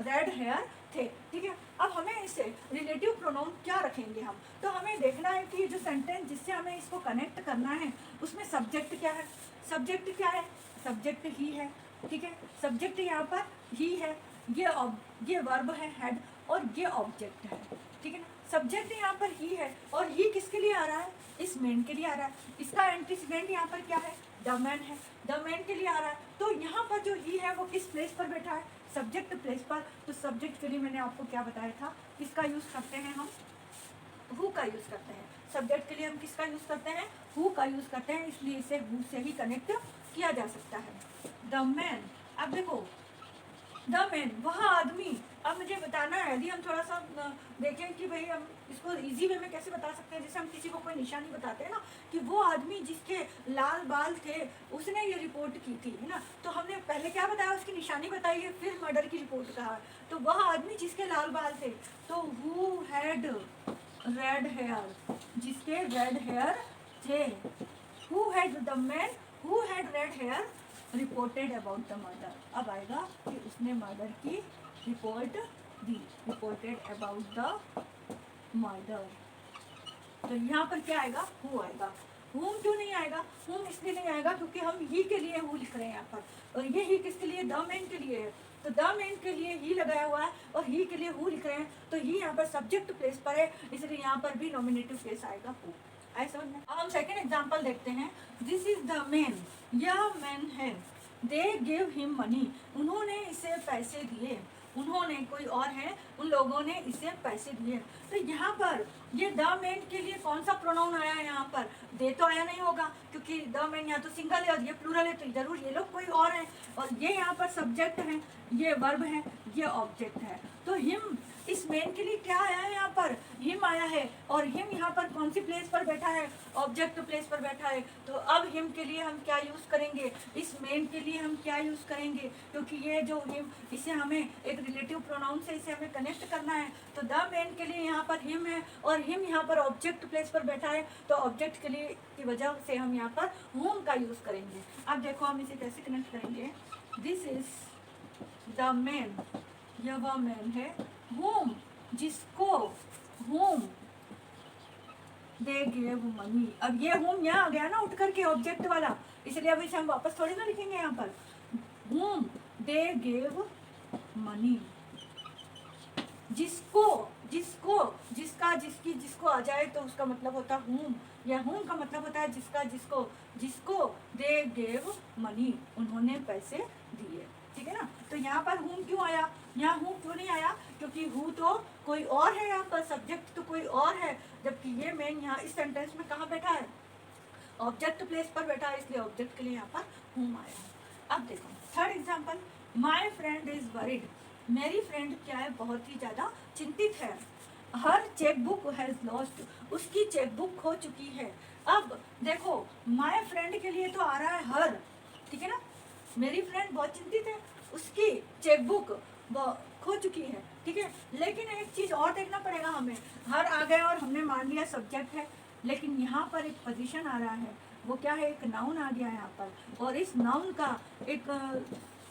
रेड हेयर थे, ठीक है। अब हमें इससे रिलेटिव प्रोनाउन क्या रखेंगे हम, तो हमें देखना है कि जो सेंटेंस जिससे हमें इसको कनेक्ट करना है उसमें सब्जेक्ट क्या है, सब्जेक्ट क्या है, सब्जेक्ट ही है, ठीक है। सब्जेक्ट यहाँ पर ही है, ये वर्ब है हेड और ये ऑब्जेक्ट है, ठीक है ना। सब्जेक्ट यहाँ पर ही है और ही किसके लिए आ रहा है, इस मैन के लिए आ रहा है, इसका एंटीसीडेंट यहाँ पर क्या है, द मैन है, द मैन के लिए आ रहा है। तो यहाँ पर जो ही है वो किस प्लेस पर बैठा है, सब्जेक्ट प्लेस पर। तो सब्जेक्ट के लिए मैंने आपको क्या बताया था, किसका यूज करते हैं हम, हु का यूज करते हैं। सब्जेक्ट के लिए हम किसका यूज करते हैं, हु का यूज करते हैं, इसलिए इसे हु से ही कनेक्ट किया जा सकता है। द मैन, अब देखो द मैन वह आदमी, अब मुझे बताना है, यदि हम थोड़ा सा देखें कि भाई हम इसको इजी वे में कैसे बता सकते हैं, जैसे हम किसी को कोई निशानी बताते हैं ना कि वो आदमी जिसके लाल बाल थे उसने ये रिपोर्ट की थी, है ना, तो हमने पहले क्या बताया, उसकी निशानी बताई है, फिर मर्डर की रिपोर्ट कहा, तो वह आदमी जिसके लाल बाल थे, तो हु हैड रेड हेयर, जिसके रेड हेयर थे, who had, the man who had red hair reported about the murder. अब आएगा कि उसने मर्डर की रिपोर्ट दी, रिपोर्टेड अबाउट द मर्डर, तो यहाँ पर क्या आएगा, हु आएगा। हुम क्यों नहीं आएगा, हुम इसलिए नहीं आएगा क्योंकि हम ही के लिए हु लिख रहे हैं यहाँ पर, और ये ही किसके लिए, द मैन के लिए है, तो द मैन के लिए ही लगाया हुआ है और ही के लिए हु लिख रहे हैं, तो ही यहाँ पर सब्जेक्ट प्लेस पर है, इसलिए यहाँ पर भी नॉमिनेटिव प्लेस आएगा हु। ऐसा समझ में। अब हम सेकेंड एग्जाम्पल देखते हैं, दिस इज द मैन, यह मैन है, दे गिव हिम मनी, उन्होंने इसे पैसे दिए, उन्होंने कोई और है, उन लोगों ने इसे पैसे दिए। तो यहाँ पर ये द मैन के लिए कौन सा प्रोनाउन आया है, यहाँ पर दे तो आया नहीं होगा क्योंकि द मैन यहाँ तो सिंगल है और ये प्लूरल है, तो जरूर ये लोग कोई और है, और ये यहाँ पर सब्जेक्ट है, ये वर्ब है, ये ऑब्जेक्ट है, तो हिम इस मैन के लिए क्या आया है, यहाँ पर हिम आया है, और हिम यहाँ पर कौन सी प्लेस पर बैठा है, ऑब्जेक्ट प्लेस पर बैठा है। तो अब हिम के लिए हम क्या यूज करेंगे, इस मैन के लिए हम क्या यूज करेंगे, क्योंकि ये जो हिम, इसे हमें एक रिलेटिव प्रोनाउन से इसे हमें कनेक्ट करना है। तो द मैन के लिए यहाँ पर हिम है, और हिम यहाँ पर ऑब्जेक्ट प्लेस पर बैठा है, तो ऑब्जेक्ट के लिए की वजह से हम यहाँ पर होम का यूज करेंगे। अब देखो हम इसे कैसे कनेक्ट करेंगे। दिस इज द मैन, यह वह मैन है, होम जिसको, होम दे गेव मनी। अब ये होम यहाँ आ गया ना उठ करके ऑब्जेक्ट वाला, इसलिए अब इसे हम वापस थोड़ी ना लिखेंगे यहाँ पर। होम दे गेव मनी, जिसको, जिसको, जिसका, जिसकी, जिसको आ जाए तो उसका मतलब होता है होम, या होम का मतलब होता है जिसका, जिसको, जिसको दे गेव मनी, उन्होंने पैसे दिए। ठीक है ना। तो यहाँ पर होम क्यों आया, यहाँ हूँ क्यों नहीं आया, क्योंकि हूँ तो कोई और है, यहाँ पर सब्जेक्ट तो कोई और है, जबकि ये मैन यहाँ इस सेंटेंस में कहाँ बैठा है, ऑब्जेक्ट प्लेस पर बैठा है, इसलिए ऑब्जेक्ट के लिए यहाँ पर होम आया। अब देखो third example, my friend is worried, मेरी फ्रेंड क्या है, बहुत ही ज़्यादा चिंतित है। हर चेकबुक हैज़ लॉस्ट, उसकी चेकबुक खो चुकी है। अब देखो माई फ्रेंड के लिए तो आ रहा है हर, ठीक है ना, मेरी फ्रेंड बहुत चिंतित है, उसकी चेकबुक खो चुकी है, ठीक है। लेकिन एक चीज़ और देखना पड़ेगा हमें, हर आ गया और हमने मान लिया सब्जेक्ट है, लेकिन यहाँ पर एक पोजीशन आ रहा है, वो क्या है, एक नाउन आ गया है यहाँ पर, और इस नाउन का एक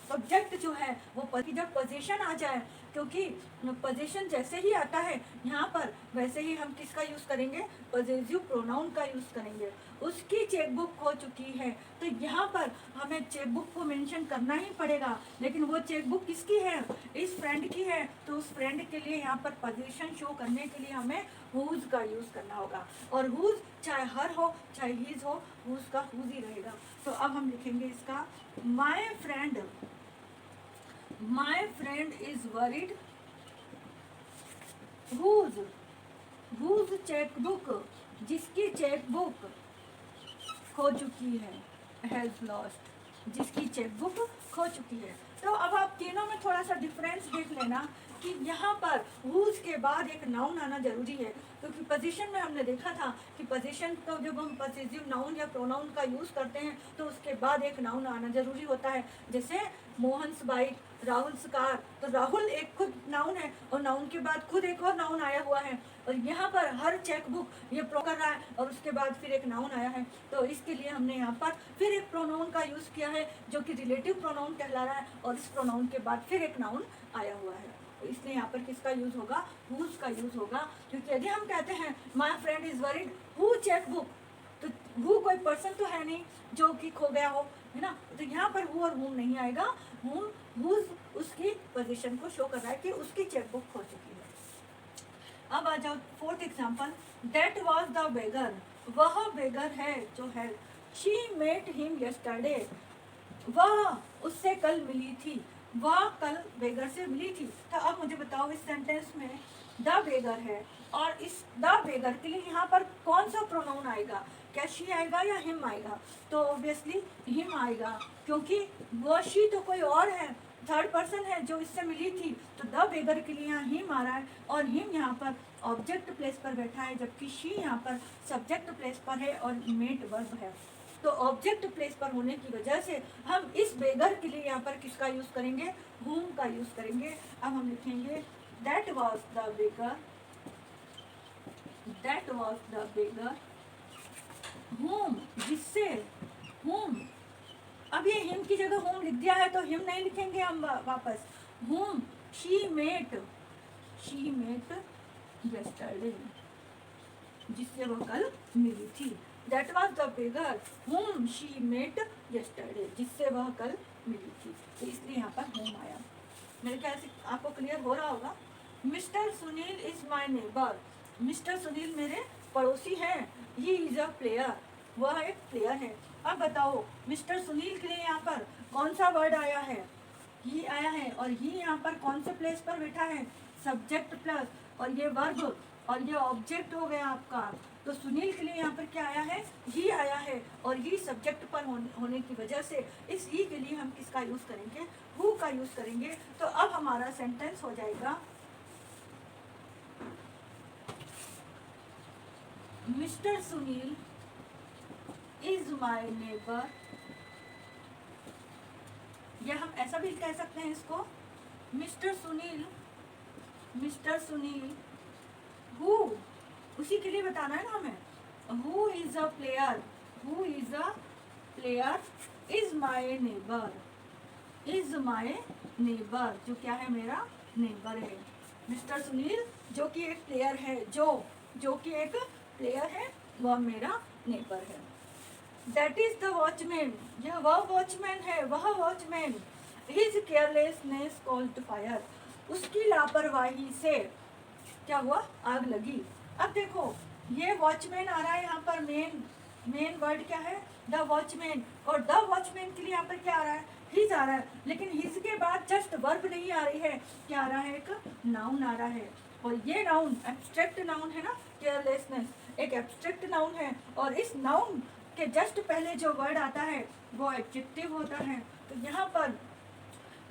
सब्जेक्ट जो है वो जब पोजीशन आ जाए, क्योंकि पोजीशन जैसे ही आता है यहाँ पर, वैसे ही हम किसका यूज़ करेंगे, पॉजिटिव प्रोनाउन का यूज़ करेंगे। उसकी चेकबुक खो चुकी है, तो यहाँ पर हमें चेकबुक को मेंशन करना ही पड़ेगा, लेकिन वो चेकबुक किसकी है, इस फ्रेंड की है, तो उस फ्रेंड के लिए यहाँ पर पोजीशन शो करने के लिए हमें हुज का यूज़ करना होगा, और हुज चाहे हर हो चाहे हीज हो, हुज का हुज ही रहेगा। तो अब हम लिखेंगे इसका, my friend is worried whose chequebook, जिसकी चेकबुक खो चुकी है, हैज लॉस्ट, जिसकी चेकबुक खो चुकी है। तो अब आप तीनों में थोड़ा सा डिफरेंस देख लेना कि यहाँ पर whose के बाद एक नाउन आना जरूरी है, क्योंकि पोजीशन में हमने देखा था कि पोजीशन तो जब हम पॉजिटिव नाउन या प्रोनाउन का यूज़ करते हैं तो उसके बाद एक नाउन आना जरूरी होता है। जैसे मोहन्स बाइक, राहुल्स कार, तो राहुल एक खुद नाउन है और नाउन के बाद खुद एक और नाउन आया हुआ है, और यहाँ पर हर चेकबुक ये प्रो कर रहा है और उसके बाद फिर एक नाउन आया है, तो इसके लिए हमने यहाँ पर फिर एक प्रोनाउन का यूज़ किया है जो कि रिलेटिव प्रोनाउन कहला रहा है, और इस प्रोनाउन के बाद फिर एक नाउन आया हुआ है, तो इसलिए यहाँ पर किसका यूज़ होगा, whose का यूज़ होगा। क्योंकि यदि हम कहते हैं my friend is worried who chequebook, तो हु कोई पर्सन तो है नहीं जो कि खो गया हो, है ना, तो यहाँ पर हु और हुम नहीं आएगा, हुम हुज उसकी पोजीशन को शो कर रहा है कि उसकी चेकबुक खो चुकी है। अब आ जाओ fourth example, that was the beggar, वह बेगर है जो है, शी मेट हिम यस्टरडे, वह उससे कल मिली थी, वह कल बेगर से मिली थी। तो अब मुझे बताओ इस सेंटेंस में द बेगर है, और इस द बेगर के लिए यहाँ पर कौन सा प्रोनाउन आएगा, क्या शी आएगा या हिम आएगा, तो ऑब्वियसली हिम आएगा, क्योंकि वो शी तो कोई और है, थर्ड पर्सन है जो इससे मिली थी, तो द बेगर के लिए यहाँ हिम आ रहा है, और हिम यहाँ पर ऑब्जेक्ट प्लेस पर बैठा है, जबकि शी यहाँ पर सब्जेक्ट प्लेस पर है और मेट वर्ब है। तो ऑब्जेक्ट प्लेस पर होने की वजह से हम इस बेगर के लिए यहाँ पर किसका यूज़ करेंगे, whom का यूज़ करेंगे। अब हम लिखेंगे that was the beggar, that was the beggar whom, जिससे, whom, अब ये हिम की जगह होम लिख दिया है तो हिम नहीं लिखेंगे हम वापस, whom she met yesterday, जिससे वह कल मिली थी। That was the beggar whom she met yesterday, जिससे वह कल मिली थी, तो इसलिए यहाँ पर होम आया। मेरे ख्याल से आपको क्लियर हो रहा होगा। Mister Sunil is my neighbour, mister Sunil मेरे पड़ोसी हैं, ही इज अ प्लेयर, वह एक प्लेयर है। अब बताओ मिस्टर सुनील के लिए यहाँ पर कौन सा वर्ड आया है, ही आया है, और ही यहाँ पर कौन से प्लेस पर बैठा है, सब्जेक्ट प्लस, और ये वर्ब और ये ऑब्जेक्ट हो गया आपका। तो सुनील के लिए यहाँ पर क्या आया है, ही आया है, और ही सब्जेक्ट पर होने की वजह से इस ही के लिए हम किसका यूज़ करेंगे, हु का यूज़ करेंगे। तो अब हमारा सेंटेंस हो जाएगा mister Sunil is my neighbour, या हम ऐसा भी कह सकते हैं इसको, मिस्टर सुनील हु, उसी के लिए बताना है ना हमें, who is a player is my neighbour, जो क्या है, मेरा नेबर है। मिस्टर सुनील जो कि एक प्लेयर है, जो कि एक प्लेयर है, वह मेरा नेबर है। दैट इज द वॉचमैन, यह वह वॉचमैन है, वह watchman. His carelessness called fire, उसकी लापरवाही से क्या हुआ, आग लगी। अब देखो ये वॉचमैन आ रहा है यहाँ पर, मेन वर्ड क्या है, द वॉचमैन, और द वॉचमैन के लिए यहाँ पर क्या आ रहा है, हिज आ रहा है, लेकिन हिज के बाद जस्ट वर्ब नहीं आ रही है, क्या आ रहा है, एक नाउन आ रहा है। और ये नाउन एब्स्ट्रैक्ट नाउन है ना, केयरलेसनेस एक एब्स्ट्रैक्ट नाउन है, और इस नाउन के जस्ट पहले जो वर्ड आता है वो एडजेक्टिव होता है। तो यहाँ पर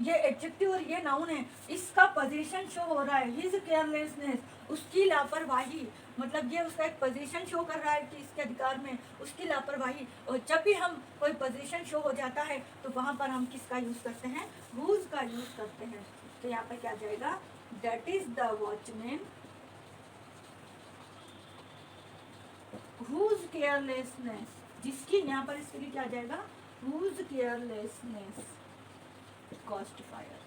ये एडजेक्टिव और ये नाउन है, इसका पोजीशन शो हो रहा है, हिज केयरलेसनेस, उसकी लापरवाही, मतलब ये उसका एक पोजीशन शो कर रहा है कि इसके अधिकार में उसकी लापरवाही। और जब भी हम कोई पोजीशन शो हो जाता है तो वहाँ पर हम किसका यूज़ करते हैं, हुज का यूज़ करते हैं। तो यहाँ पर क्या जाएगा, that is the watchman whose carelessness, जिसकी यहाँ पर इसके लिए क्या जाएगा, हुज केयरलेसनेस कॉस्ट फायर।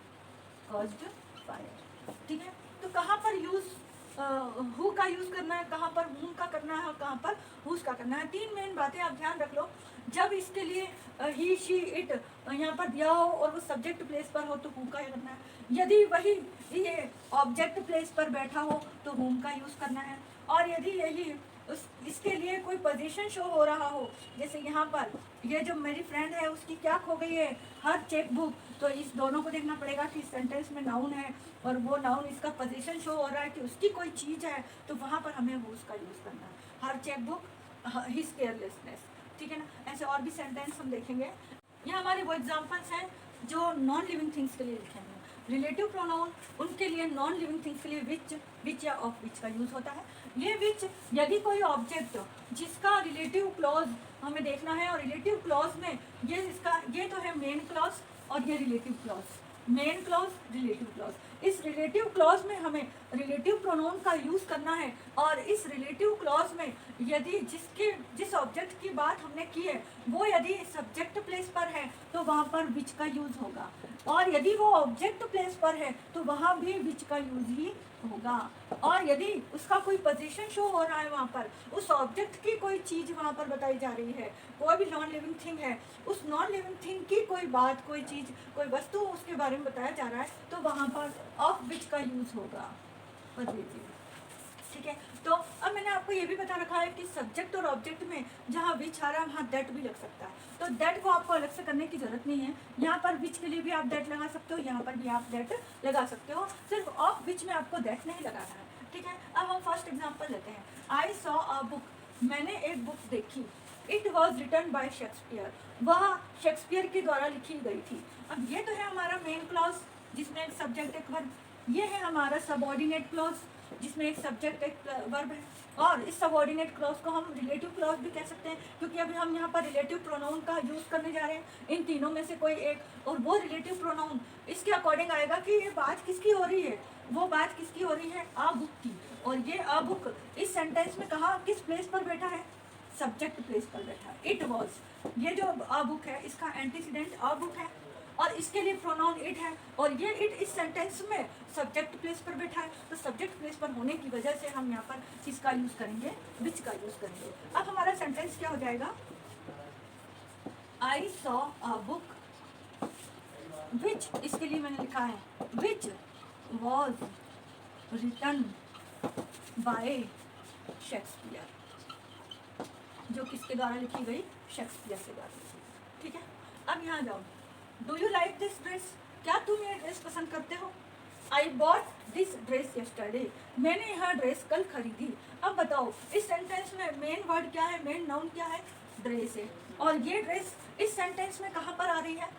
ठीक है, तो कहाँ पर यूज हु का यूज करना है, कहाँ पर हुम का करना है, और कहाँ पर हुज का करना है। तीन मेन बातें आप ध्यान रख लो। जब इसके लिए ही शी इट यहाँ पर दिया हो और वो सब्जेक्ट प्लेस पर हो तो हु का करना है, यदि वही ये ऑब्जेक्ट प्लेस पर बैठा हो तो हुम का यूज करना है, और यदि यही इसके लिए कोई पोजीशन शो हो रहा हो, जैसे यहाँ पर ये जो मेरी फ्रेंड है उसकी क्या खो गई है, हर चेकबुक, तो इस दोनों को देखना पड़ेगा कि सेंटेंस में नाउन है और वो नाउन इसका पोजीशन शो हो रहा है कि उसकी कोई चीज़ है, तो वहाँ पर हमें वो उसका यूज़ करना है, हर चेकबुक, हिज केयरलेसनेस। ठीक है ना, ऐसे और भी सेंटेंस हम देखेंगे। ये हमारे वो एग्जाम्पल्स हैं जो नॉन लिविंग थिंग्स के लिए लिखे हैं। रिलेटिव प्रोनाउन उनके लिए, नॉन लिविंग थिंग्स के लिए विच या ऑफ विच का यूज़ होता है। ये विच यदि कोई ऑब्जेक्ट जिसका रिलेटिव क्लॉज हमें देखना है, और रिलेटिव क्लॉज में ये तो है मेन क्लॉज और ये relative clause, main clause relative clause. इस रिलेटिव क्लॉज में हमें रिलेटिव प्रोनाउन का यूज़ करना है, और इस रिलेटिव क्लॉज में यदि जिस ऑब्जेक्ट की बात हमने की है वो यदि सब्जेक्ट प्लेस पर है तो वहाँ पर विच का यूज़ होगा, और यदि वो ऑब्जेक्ट प्लेस पर है तो वहाँ भी विच का यूज़ ही होगा। और यदि उसका कोई पोजीशन शो हो रहा है, वहाँ पर उस ऑब्जेक्ट की कोई चीज़ वहाँ पर बताई जा रही है, कोई भी नॉन लिविंग थिंग है, उस नॉन लिविंग थिंग की कोई बात, कोई चीज़, कोई वस्तु उसके बारे में बताया जा रहा है, तो वहाँ पर ऑफ विच का यूज़ होगा। ठीक है, तो अब मैंने आपको ये भी बता रखा है कि सब्जेक्ट और ऑब्जेक्ट में जहाँ विच आ रहा है वहाँ दैट भी लग सकता है, तो दैट को आपको अलग से करने की जरूरत नहीं है। यहाँ पर विच के लिए भी आप दैट लगा सकते हो, यहाँ पर भी आप दैट लगा सकते हो, सिर्फ ऑफ विच में आपको दैट नहीं लगाना है। ठीक है, अब हम फर्स्ट एग्जाम्पल लेते हैं। आई सॉ अ बुक, मैंने एक बुक देखी। It was written by Shakespeare, वह शेक्सपियर के द्वारा लिखी गई थी। अब ये तो है हमारा मेन क्लॉज जिसमें एक सब्जेक्ट एक वर्ब, ये है हमारा सबऑर्डिनेट क्लॉज जिसमें एक सब्जेक्ट एक वर्ब है, और इस सबऑर्डिनेट क्लॉज को हम रिलेटिव क्लॉज भी कह सकते हैं, क्योंकि अभी हम यहाँ पर रिलेटिव प्रोनाउन का यूज़ करने जा रहे हैं, इन तीनों में से कोई एक, और वो रिलेटिव प्रोनाउन इसके अकॉर्डिंग आएगा कि ये बात किसकी हो रही है, वो बात किसकी हो रही है, आ बुक की। और ये आ बुक इस सेंटेंस में कहाँ किस प्लेस पर बैठा है, सब्जेक्ट प्लेस पर बैठा है। इट वॉज, ये जो आ बुक है इसका एंटीसीडेंट आ बुक है, और इसके लिए प्रोनाउन इट है, और ये इट इस सेंटेंस में सब्जेक्ट प्लेस पर बैठा है, तो सब्जेक्ट प्लेस पर होने की वजह से हम यहाँ पर किसका यूज़ करेंगे, विच का यूज़ करेंगे। अब हमारा सेंटेंस क्या हो जाएगा, आई सॉ अ बुक विच, इसके लिए मैंने लिखा है which was written by Shakespeare, जो किसके द्वारा लिखी गई, शेक्सपियर के द्वारा। ठीक है, अब यहाँ जाओ, do you like this dress, क्या तुम ये ड्रेस पसंद करते हो। I bought this dress yesterday, मैंने यह ड्रेस कल खरीदी। अब बताओ इस सेंटेंस में मेन वर्ड क्या है, मेन नाउन क्या है, ड्रेस है, और ये ड्रेस इस सेंटेंस में कहाँ पर आ रही है,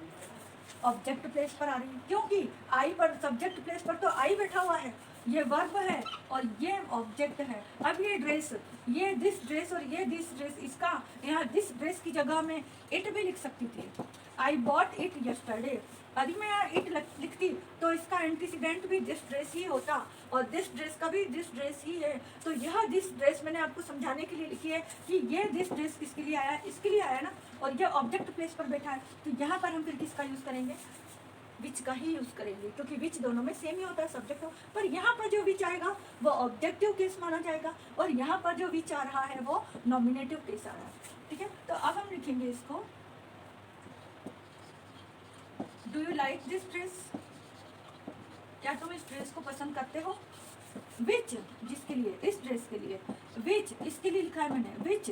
ऑब्जेक्ट प्लेस पर आ रही है, क्योंकि आई पर, सब्जेक्ट प्लेस पर तो आई बैठा हुआ है, ये वर्ब है और ये ऑब्जेक्ट है। अब ये ड्रेस, ये दिस ड्रेस और ये दिस ड्रेस, इसका यहाँ दिस ड्रेस की जगह में इट भी लिख सकती थी। आई बॉट इट यस्टरडे, यदि मैं यहाँ इट लिखती तो इसका एंटीसीडेंट भी दिस ड्रेस ही होता और दिस ड्रेस का भी दिस ड्रेस ही है। तो यह दिस ड्रेस मैंने आपको समझाने के लिए लिखी है कि ये दिस ड्रेस किसके लिए आया, इसके लिए आया ना, और ये ऑब्जेक्ट प्लेस पर बैठा है। तो यहाँ पर हम फिर किसका यूज़ करेंगे, विच का ही यूज़ करेंगे, क्योंकि विच दोनों में सेम ही होता है सब्जेक्ट हो। पर यहाँ पर जो विच आएगा वो ऑब्जेक्टिव केस माना जाएगा और यहाँ पर जो विच आ रहा है वो नॉमिनेटिव केस आ रहा है। ठीक है, तो अब हम लिखेंगे इसको, do you like this dress, क्या तुम इस ड्रेस को पसंद करते हो। विच जिसके लिए, इस ड्रेस के लिए, विच इसके लिए लिखा है मैंने, विच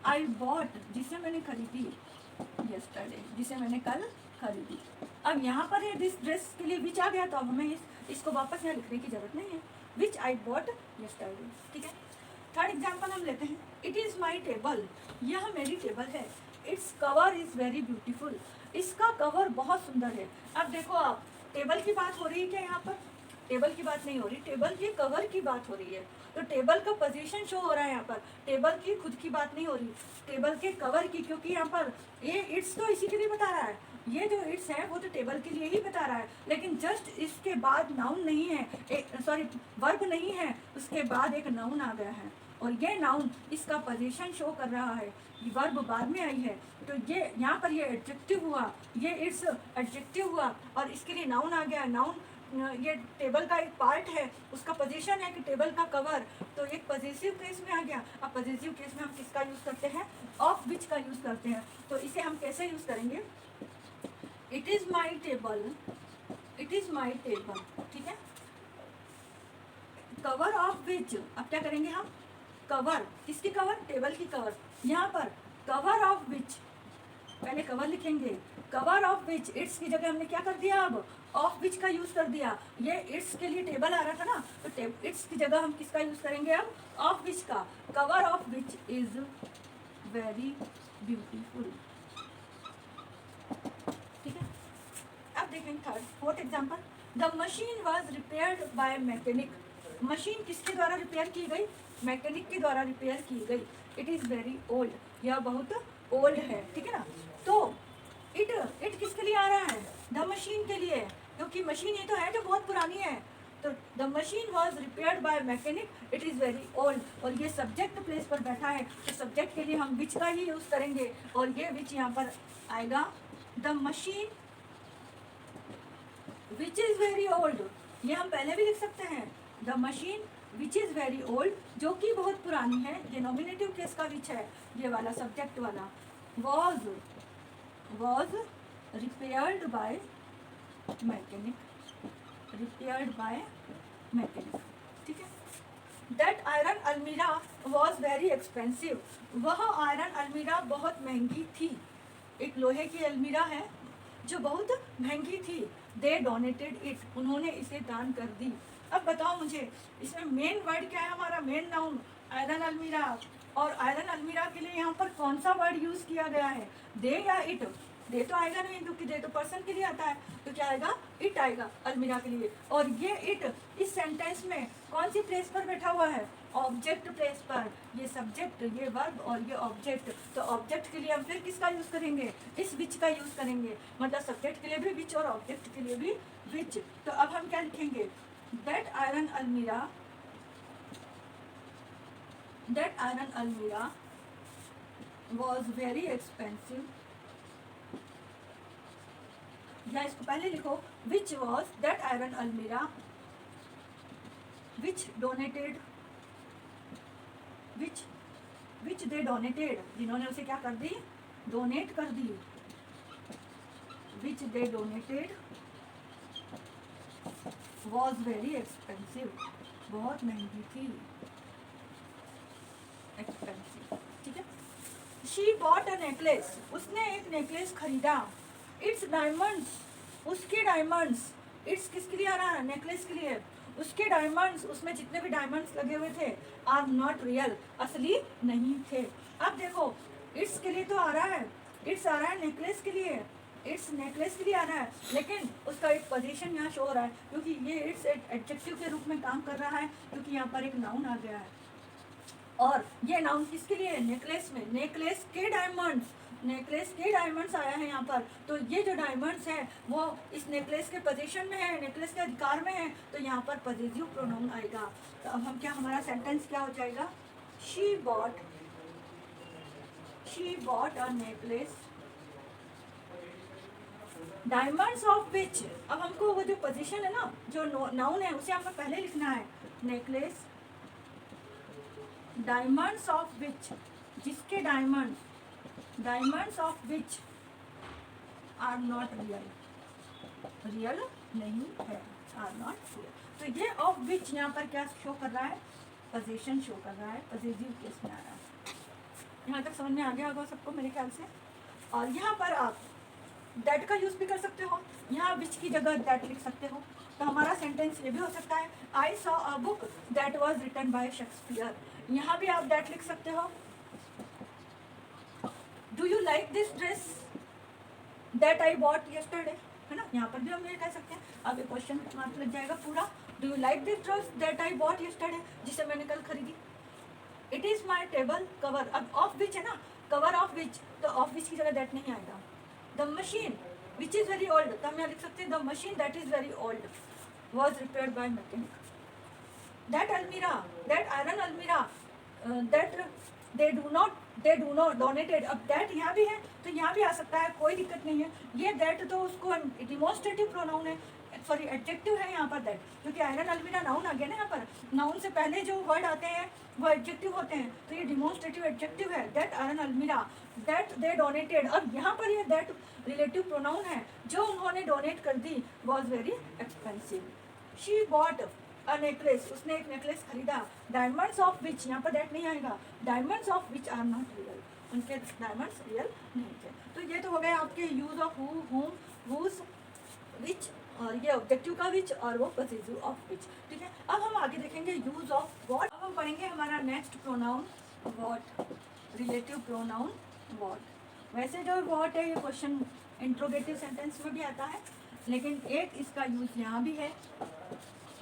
आई बॉट जिसे मैंने खरीदी, यस्टरडे जिसे मैंने कल खरीदी। अब यहाँ पर है दिस ड्रेस के लिए विच आ गया, तो अब हमें इसको वापस यहाँ लिखने की जरूरत नहीं है, विच आई बॉट यस्टरडे। ठीक है, थर्ड एग्जाम्पल हम लेते हैं, इट इज़ माई टेबल, यह मेरी टेबल है, its cover is very beautiful, इसका कवर बहुत सुंदर है। अब देखो आप, टेबल की बात हो रही है क्या यहाँ पर, टेबल की बात नहीं हो रही, टेबल के कवर की बात हो रही है। तो टेबल का पोजीशन शो हो रहा है यहाँ पर, टेबल की खुद की बात नहीं हो रही, टेबल के कवर की, क्योंकि यहाँ पर ये इट्स तो इसी के लिए बता रहा है, ये जो इट्स है वो तो टेबल के लिए ही बता रहा है, लेकिन जस्ट इसके बाद नाउन नहीं है, सॉरी वर्ब नहीं है, उसके बाद एक नाउन आ गया है और ये नाउन इसका पोजीशन शो कर रहा है, वर्ब बाद में आई है। तो ये यहाँ पर ये एडजेक्टिव हुआ, ये इट्स एडजेक्टिव हुआ और इसके लिए नाउन आ गया। नाउन ये टेबल का एक पार्ट है, उसका पोजीशन है कि टेबल का कवर, तो एक पॉजिटिव केस में आ गया। अब पॉजिटिव केस में हम किसका यूज़ करते हैं, ऑफ विच का यूज़ करते हैं। तो इसे हम कैसे यूज़ करेंगे, it is my table, it is my table. ठीक है, कवर ऑफ विच, अब क्या करेंगे हम, कवर किसकी कवर, टेबल की कवर, यहाँ पर कवर ऑफ विच, पहले कवर लिखेंगे, कवर ऑफ विच, इट्स की जगह हमने क्या कर दिया, अब ऑफ विच का यूज़ कर दिया। ये इट्स के लिए टेबल आ रहा था ना, तो इट्स की जगह हम किसका यूज़ करेंगे, अब ऑफ विच का, cover of which is very beautiful. ठीक है, अब देखेंगे third fourth example, the machine was repaired bye mechanic, machine किसके द्वारा रिपेयर की गई, मैकेनिक के द्वारा रिपेयर की गई। इट इज़ वेरी ओल्ड, यह बहुत ओल्ड है। ठीक है ना, तो इट किसके लिए आ रहा है, द मशीन के लिए, क्योंकि मशीन ये तो है जो बहुत पुरानी है। तो the machine was repaired bye mechanic, it is very old, और ये सब्जेक्ट प्लेस पर बैठा है, तो सब्जेक्ट के लिए हम विच का ही यूज़ करेंगे और ये विच यहाँ पर आएगा, the machine which is very old, ये हम पहले भी लिख सकते हैं, the machine which is very old, जो कि बहुत पुरानी है, ये नॉमिनेटिव केस का विच है, ये वाला सब्जेक्ट वाला, was repaired bye mechanic, repaired bye mechanic. ठीक है, दैट आयरन अलमीरा वॉज वेरी एक्सपेंसिव, वह आयरन अलमीरा बहुत महंगी थी, एक लोहे की अलमीरा है जो बहुत महंगी थी। दे डोनेटेड इट, उन्होंने इसे दान कर दी। अब बताओ मुझे, इसमें मेन वर्ड क्या है, हमारा मेन नाउन आयरन अलमीरा, और आयरन अलमीरा के लिए यहाँ पर कौन सा वर्ड यूज़ किया गया है, दे या इट, दे तो आएगा नहीं क्योंकि दे तो पर्सन के लिए आता है, तो क्या आएगा, इट आएगा अलमीरा के लिए। और ये इट इस सेंटेंस में कौन सी प्लेस पर बैठा हुआ है, ऑब्जेक्ट प्लेस पर, ये सब्जेक्ट, ये वर्ब और ये ऑब्जेक्ट। तो ऑब्जेक्ट के लिए हम फिर किसका यूज़ करेंगे, इस विच का यूज़ करेंगे, मतलब सब्जेक्ट के लिए भी विच और ऑब्जेक्ट के लिए भी विच। तो अब हम क्या लिखेंगे, दैट आयरन अलमीरा, दैट आयरन अलमीरा वॉज वेरी एक्सपेंसिव, या इसको पहले लिखो, विच वॉज दैट आयरन अलमीरा विच डोनेटेड, विच दे डोनेटेड, जिन्होंने उसे क्या कर दी, डोनेट कर दी, विच दे डोनेटेड वॉज वेरी एक्सपेंसिव, बहुत महंगी थी, एक्सपेंसिव। ठीक है, शी बॉट अ नेकलेस, उसने एक नेकलेस खरीदा, इट्स डायमंड्स, उसके डायमंड्स, इट्स किसके लिए आ रहा है, नेकलेस के लिए, उसके डायमंड्स, उसमें जितने भी डायमंड्स लगे हुए थे, आर नॉट रियल, असली नहीं थे। अब देखो, इट्स के लिए तो आ रहा है, इट्स आ रहा है नेकलेस के लिए, इट्स नेकलेस के लिए आ रहा है, लेकिन उसका एक पोजीशन यहाँ शो हो रहा है क्योंकि ये इट्स एडजेक्टिव के रूप में काम कर रहा है, क्योंकि यहाँ पर एक नाउन आ गया है। और ये नाउन किसके लिए है? नेकलेस में। नेकलेस के डायमंड्स आया है यहाँ पर, तो ये जो डायमंड्स है वो इस नेकलेस के पोजीशन में है, नेकलेस के अधिकार में है, तो यहाँ पर पॉजिटिव प्रोनाउन आएगा। तो अब हम क्या, हमारा सेंटेंस क्या हो जाएगा? She bought a necklace diamonds of विच। अब हमको वो जो पोजीशन है ना, जो नाउन है, उसे हमें पहले लिखना है। नेकलेस डायमंड्स ऑफ विच, जिसके diamonds of which are not real नहीं है, आर नॉट रियल। तो ये ऑफ विच यहाँ पर क्या शो कर रहा है? पोजीशन शो कर रहा है, पॉजिटिव केस में आ रहा है। यहाँ तक समझ में आ गया होगा सबको मेरे ख्याल से। और यहाँ पर आप दैट का यूज़ भी कर सकते हो, यहाँ विच की जगह दैट लिख सकते हो। तो हमारा सेंटेंस ये भी हो सकता है, I saw a book that was written by Shakespeare. यहाँ भी आप दैट लिख सकते हो। Do you like this dress that I bought yesterday, है ना, यहाँ पर भी हम ये कह सकते हैं। अब ये क्वेश्चन मार्क लग जाएगा पूरा। Do you like this dress that I bought yesterday, जिसे मैंने कल खरीदी। It is my table cover, अब ऑफ विच है ना, कवर ऑफ विच, तो ऑफ विच की जगह दैट नहीं आएगा। The machine which is very old, तो हम यहाँ लिख सकते हैं the machine that is very old was repaired bye mechanic. That अलमीरा, दैट आयरन अलमीरा, that they do not donated. अब दैट यहाँ भी है तो यहाँ भी आ सकता है, कोई दिक्कत नहीं है। ये दैट तो उसको डिमोन्स्ट्रेटिव प्रोनाउन है, सॉरी एडजेक्टिव है यहाँ पर दैट, क्योंकि आयरन अलमीरा नाउन आ गया ना। यहाँ पर नाउन से पहले जो वर्ड आते हैं वो एडजेक्टिव होते हैं, तो ये डिमोन्स्ट्रेटिव एडजेक्टिव है। दैट आयरन अलमीरा, दैट दे डोनेटेड, अब यहाँ पर ये दैट रिलेटिव प्रोनाउन है, जो उन्होंने डोनेट कर दी was very expensive. She bought a necklace, उसने एक नेकलेस खरीदा। डायमंड्स ऑफ विच, यहाँ पर दैट नहीं आएगा, diamonds of which are not real, उनके डायमंड्स रियल नहीं थे। तो ये तो हो गए आपके use of who, whom, whose, which, और ये ऑब्जेक्टिव का विच और वो पॉजिटिव ऑफ विच। ठीक है, अब हम आगे देखेंगे यूज ऑफ व्हाट। अब हम पढ़ेंगे हमारा next pronoun what, relative pronoun what. वैसे जो व्हाट है ये क्वेश्चन इंट्रोगेटिव सेंटेंस में भी आता है, लेकिन एक इसका यूज यहाँ भी है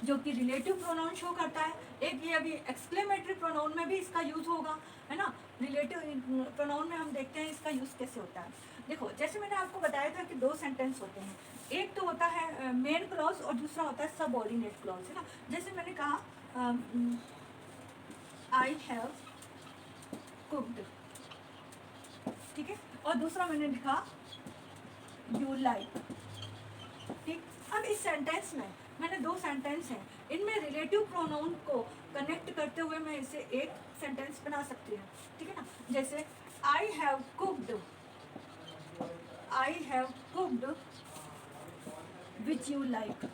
जो कि रिलेटिव प्रोनाउन शो करता है। एक ये अभी एक्सक्लेमेटरी प्रोनाउन में भी इसका यूज होगा, है ना। रिलेटिव प्रोनाउन में हम देखते हैं इसका यूज कैसे होता है। देखो, जैसे मैंने आपको बताया था कि दो सेंटेंस होते हैं, एक तो होता है मेन क्लॉज और दूसरा होता है सबऑर्डिनेट क्लॉज, है ना। जैसे मैंने कहा आई हैव कुक्ड, ठीक है, और दूसरा मैंने लिखा यू लाइक। ठीक, अब इस सेंटेंस में मैंने दो सेंटेंस हैं, इनमें रिलेटिव प्रोनाउन को कनेक्ट करते हुए मैं इसे एक सेंटेंस बना सकती हूँ। ठीक है ना, जैसे I have cooked which you like,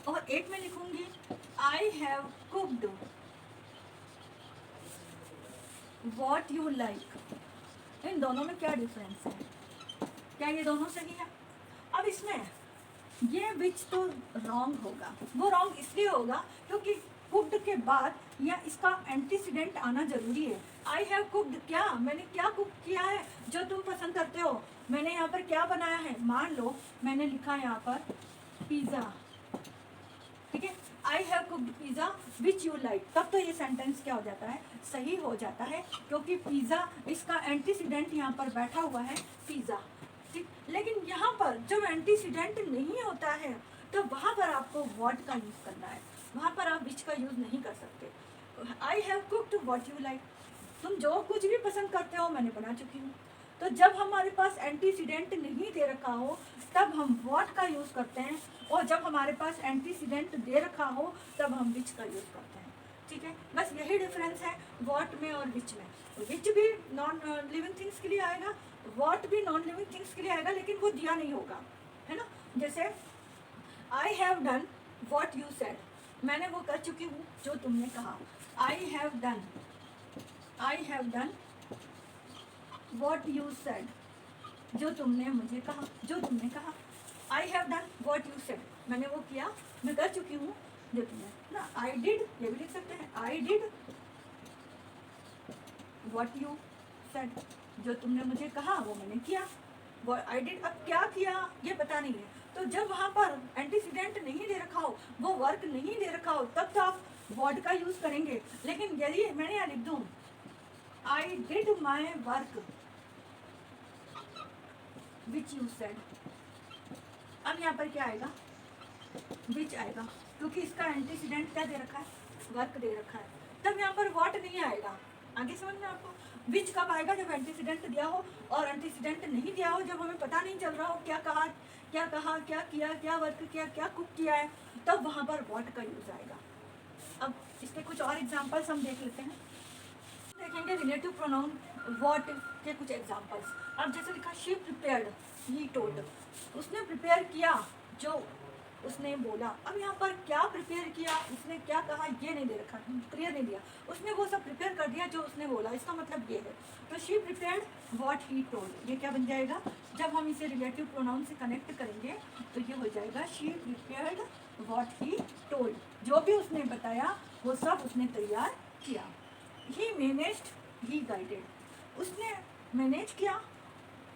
और एक में लिखूंगी I have cooked what you like. इन दोनों में क्या डिफरेंस है? क्या ये दोनों सही है? अब इसमें ये विच तो रॉन्ग होगा। वो रॉन्ग इसलिए होगा क्योंकि कुक्ड के बाद या इसका एंटीसीडेंट आना जरूरी है। आई हैव कुक्ड, क्या मैंने क्या कुक किया है जो तुम पसंद करते हो, मैंने यहाँ पर क्या बनाया है। मान लो मैंने लिखा यहाँ पर पिज़्ज़ा, ठीक है, I have cooked pizza which you like, तब तो ये सेंटेंस क्या हो जाता है, सही हो जाता है, क्योंकि पिज़्ज़ा इसका एंटीसीडेंट यहाँ पर बैठा हुआ है पिज़्ज़ा। ठीक, लेकिन यहाँ पर जब एंटीसीडेंट नहीं होता है तो वहाँ पर आपको व्हाट का यूज़ करना है, वहाँ पर आप विच का यूज़ नहीं कर सकते। I have cooked what you like, तुम जो कुछ भी पसंद करते हो मैंने बना चुकी हूँ। तो जब हमारे पास एंटीसीडेंट नहीं दे रखा हो तब हम व्हाट का यूज़ करते हैं, और जब हमारे पास एंटीसीडेंट दे रखा हो तब हम विच का यूज़ करते हैं। ठीक है, बस यही डिफरेंस है व्हाट में और विच में। विच भी नॉन लिविंग थिंग्स के लिए आएगा, व्हाट भी नॉन लिविंग थिंग्स के लिए आएगा, लेकिन वो दिया नहीं होगा, है ना। जैसे I have done what you said, मैंने वो कर चुकी हूँ जो तुमने कहा। I have done what you said, जो तुमने मुझे कहा, जो तुमने कहा। I have done what you said, मैंने वो किया, मैं कर चुकी हूँ जो तुमने ना। आई डिड, ये भी लिख सकते हैं, I did what you said, जो तुमने मुझे कहा वो मैंने किया, व्हाट आई डिड। अब क्या किया ये पता नहीं है, तो जब वहाँ पर एंटीसीडेंट नहीं दे रखा हो, वो वर्क नहीं दे रखा हो, तब तो आप व्हाट का यूज करेंगे। लेकिन यदि मैंने यहाँ लिख दूँ I did my work which you said, अब यहाँ पर क्या आएगा, विच आएगा, क्योंकि इसका एंटीसीडेंट क्या दे रखा है, वर्क दे रखा है। तब यहाँ पर व्हाट नहीं आएगा। आगे समझ में आपको? विच कब आएगा, जब एंटीसीडेंट दिया हो, और एंटीसीडेंट नहीं दिया हो, जब हमें पता नहीं चल रहा हो क्या कहा, क्या किया, क्या वर्क किया, क्या कुक किया है, तब वहाँ पर व्हाट का यूज आएगा। अब इसके कुछ और एग्जाम्पल्स हम देख लेते हैं। देखेंगे रिलेटिव प्रोनाउन व्हाट के कुछ एग्जाम्पल्स। अब जैसे लिखा शी प्रिपेयर्ड, ही टोल्ड, उसने प्रिपेयर किया, जो उसने बोला। अब यहाँ पर क्या प्रिपेयर किया, उसने क्या कहा, ये नहीं दे रखा, क्लियर नहीं दिया, उसने वो सब प्रिपेयर कर दिया जो उसने बोला, इसका मतलब ये है। तो she prepared what he told, ये क्या बन जाएगा, जब हम इसे रिलेटिव प्रोनाउन से कनेक्ट करेंगे तो ये हो जाएगा she prepared what he told, जो भी उसने बताया वो सब उसने तैयार किया। ही मैनेज्ड, ही गाइडेड, उसने मैनेज किया,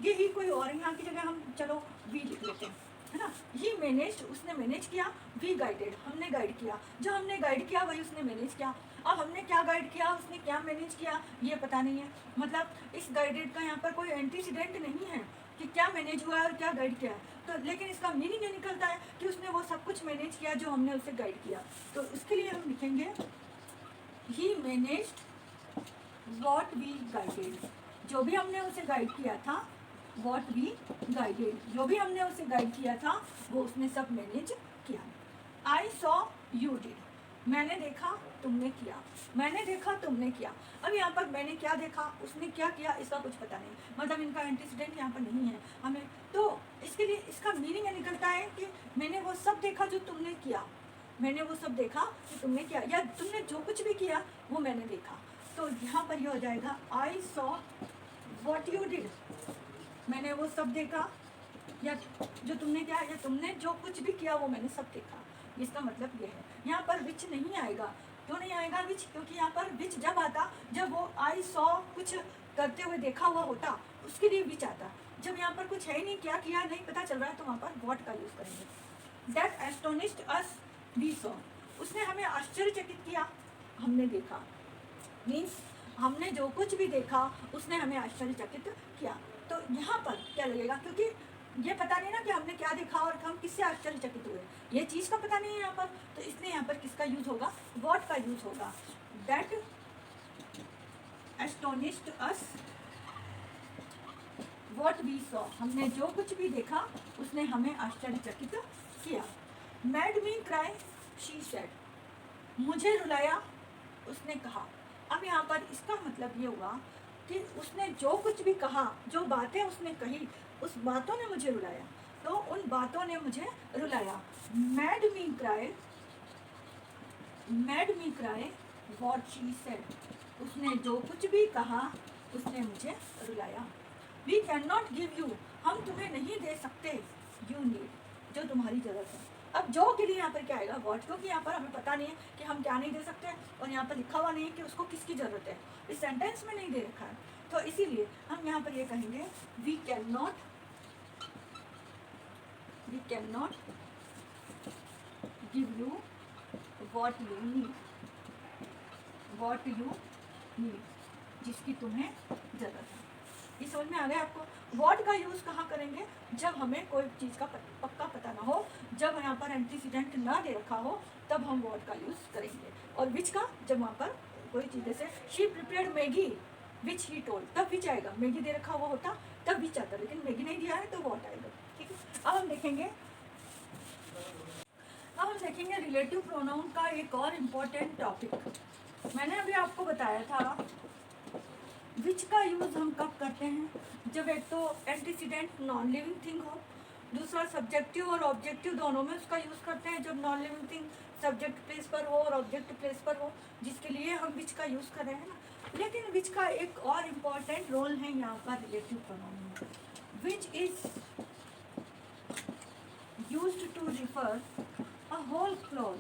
ये ही कोई और, यहाँ की जगह हम चलो वी लिख लेते हैं, है ना। ही मैनेज्ड, उसने मैनेज किया, वी गाइडेड, हमने गाइड किया, जो हमने गाइड किया वही उसने मैनेज किया। अब हमने क्या गाइड किया, उसने क्या मैनेज किया, ये पता नहीं है, मतलब इस गाइडेड का यहाँ पर कोई एंटीसीडेंट नहीं है कि क्या मैनेज हुआ है और क्या गाइड किया है, तो लेकिन इसका मीनिंग ये निकलता है कि उसने वो सब कुछ मैनेज किया जो हमने उसे गाइड किया। तो उसके लिए हम लिखेंगे ही मैनेज्ड व्हाट वी गाइडेड, जो भी हमने उसे गाइड किया था, व्हाट वी गाइडेड, जो भी हमने उसे गाइड किया था वो उसने सब मैनेज किया। आई सॉ यू डिड, मैंने देखा तुमने किया, मैंने देखा तुमने किया। अब यहाँ पर मैंने क्या देखा, उसने क्या किया, इसका कुछ पता नहीं, मतलब इनका एंटीसीडेंट यहाँ पर नहीं है हमें, तो इसके लिए इसका मीनिंग ये निकलता है कि मैंने वो सब देखा जो तुमने किया, मैंने वो सब देखा कि तुमने किया, या तुमने जो कुछ भी किया वो मैंने देखा। तो यहाँ पर ये हो जाएगा I saw what you did, मैंने वो सब देखा, या जो तुमने किया, या तुमने जो कुछ भी किया वो मैंने सब देखा। इसका मतलब ये है, यहाँ पर विच नहीं आएगा। क्यों नहीं आएगा विच, क्योंकि यहाँ पर विच जब आता, जब वो आई सॉ कुछ करते हुए देखा हुआ होता, उसके लिए विच आता। जब यहाँ पर कुछ है ही नहीं, क्या किया नहीं पता चल रहा है, तो वहाँ पर व्हाट का यूज़ करेंगे। That astonished us we saw, उसने हमें आश्चर्यचकित किया, हमने देखा, मीन्स हमने जो कुछ भी देखा उसने हमें आश्चर्यचकित किया। तो यहाँ पर क्या लगेगा, क्योंकि ये पता नहीं ना कि हमने क्या देखा और हम किससे आश्चर्यचकित हुए, ये चीज़ का पता नहीं है यहाँ पर, तो इसलिए यहाँ पर किसका यूज़ होगा, व्हाट का यूज़ होगा। That astonished us what we saw, हमने जो कुछ भी देखा उसने हमें आश्चर्यचकित किया। Made me cry she said, मुझे रुलाया उसने कहा। अब यहाँ पर इसका मतलब ये हुआ कि उसने जो कुछ भी कहा, जो बातें उसने कही, उस बातों ने मुझे रुलाया, तो उन बातों ने मुझे रुलाया। Made me cry what she said, उसने जो कुछ भी कहा उसने मुझे रुलाया। We can not give you, हम तुम्हें नहीं दे सकते, यू नीड, जो तुम्हारी ज़रूरत है। अब जो के लिए यहाँ पर क्या आएगा, व्हाट, क्योंकि यहाँ पर हमें पता नहीं है कि हम क्या नहीं दे सकते, और यहाँ पर लिखा हुआ नहीं है कि उसको किसकी ज़रूरत है, इस सेंटेंस में नहीं दे रखा है, तो इसीलिए हम यहाँ पर ये कहेंगे we can not give you what you need, जिसकी तुम्हें ज़रूरत है। ये समझ में आ गया आपको? व्हाट का यूज़ कहाँ करेंगे, जब हमें कोई चीज़ का पक्का पता ना हो, जब यहाँ पर एंटीसीडेंट ना दे रखा हो, तब हम व्हाट का यूज़ करेंगे। और विच का, जब वहाँ पर कोई चीज़, जैसे she prepared Maggi which he told, तब विच आएगा, मैगी दे रखा हुआ होता तब विच आता, लेकिन मैगी नहीं दिया है तो व्हाट आएगा। ठीक है, अब हम देखेंगे रिलेटिव प्रोनाउन का एक और इम्पोर्टेंट टॉपिक। मैंने अभी आपको बताया था विच का यूज़ हम कब करते हैं, जब एक तो एंटीसीडेंट नॉन लिविंग थिंग हो, दूसरा सब्जेक्टिव और ऑब्जेक्टिव दोनों में उसका यूज़ करते हैं, जब non living thing subject place पर हो और ऑब्जेक्ट प्लेस पर हो, जिसके लिए हम विच का यूज़ कर रहे हैं ना। लेकिन विच का एक और इम्पॉर्टेंट रोल है यहाँ पर रिलेटिव प्रोनाउन में। Which is used to refer a whole clause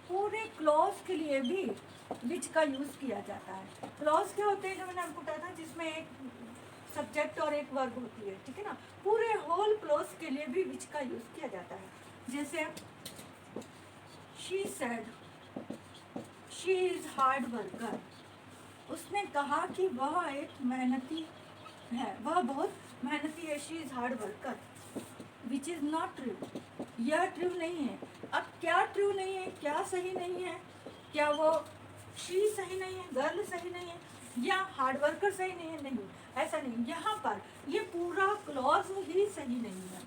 पूरे क्लॉज के लिए भी विच का यूज़ किया जाता है। क्लॉज क्या होते हैं, जो मैंने आपको बताया था, जिसमें एक सब्जेक्ट और एक वर्ब होती है, ठीक है ना। पूरे होल क्लॉज के लिए भी विच का यूज़ किया जाता है। जैसे she said she is hard worker, उसने कहा कि वह एक मेहनती है, वह बहुत मेहनती है। She is hard worker, which is not true, यह ट्रू नहीं है। अब क्या ट्रू नहीं है, क्या सही नहीं है? क्या वो शी सही नहीं है, गर्ल सही नहीं है, या हार्ड वर्कर सही नहीं है? नहीं, ऐसा नहीं। यहाँ पर ये पूरा क्लॉज ही सही नहीं है,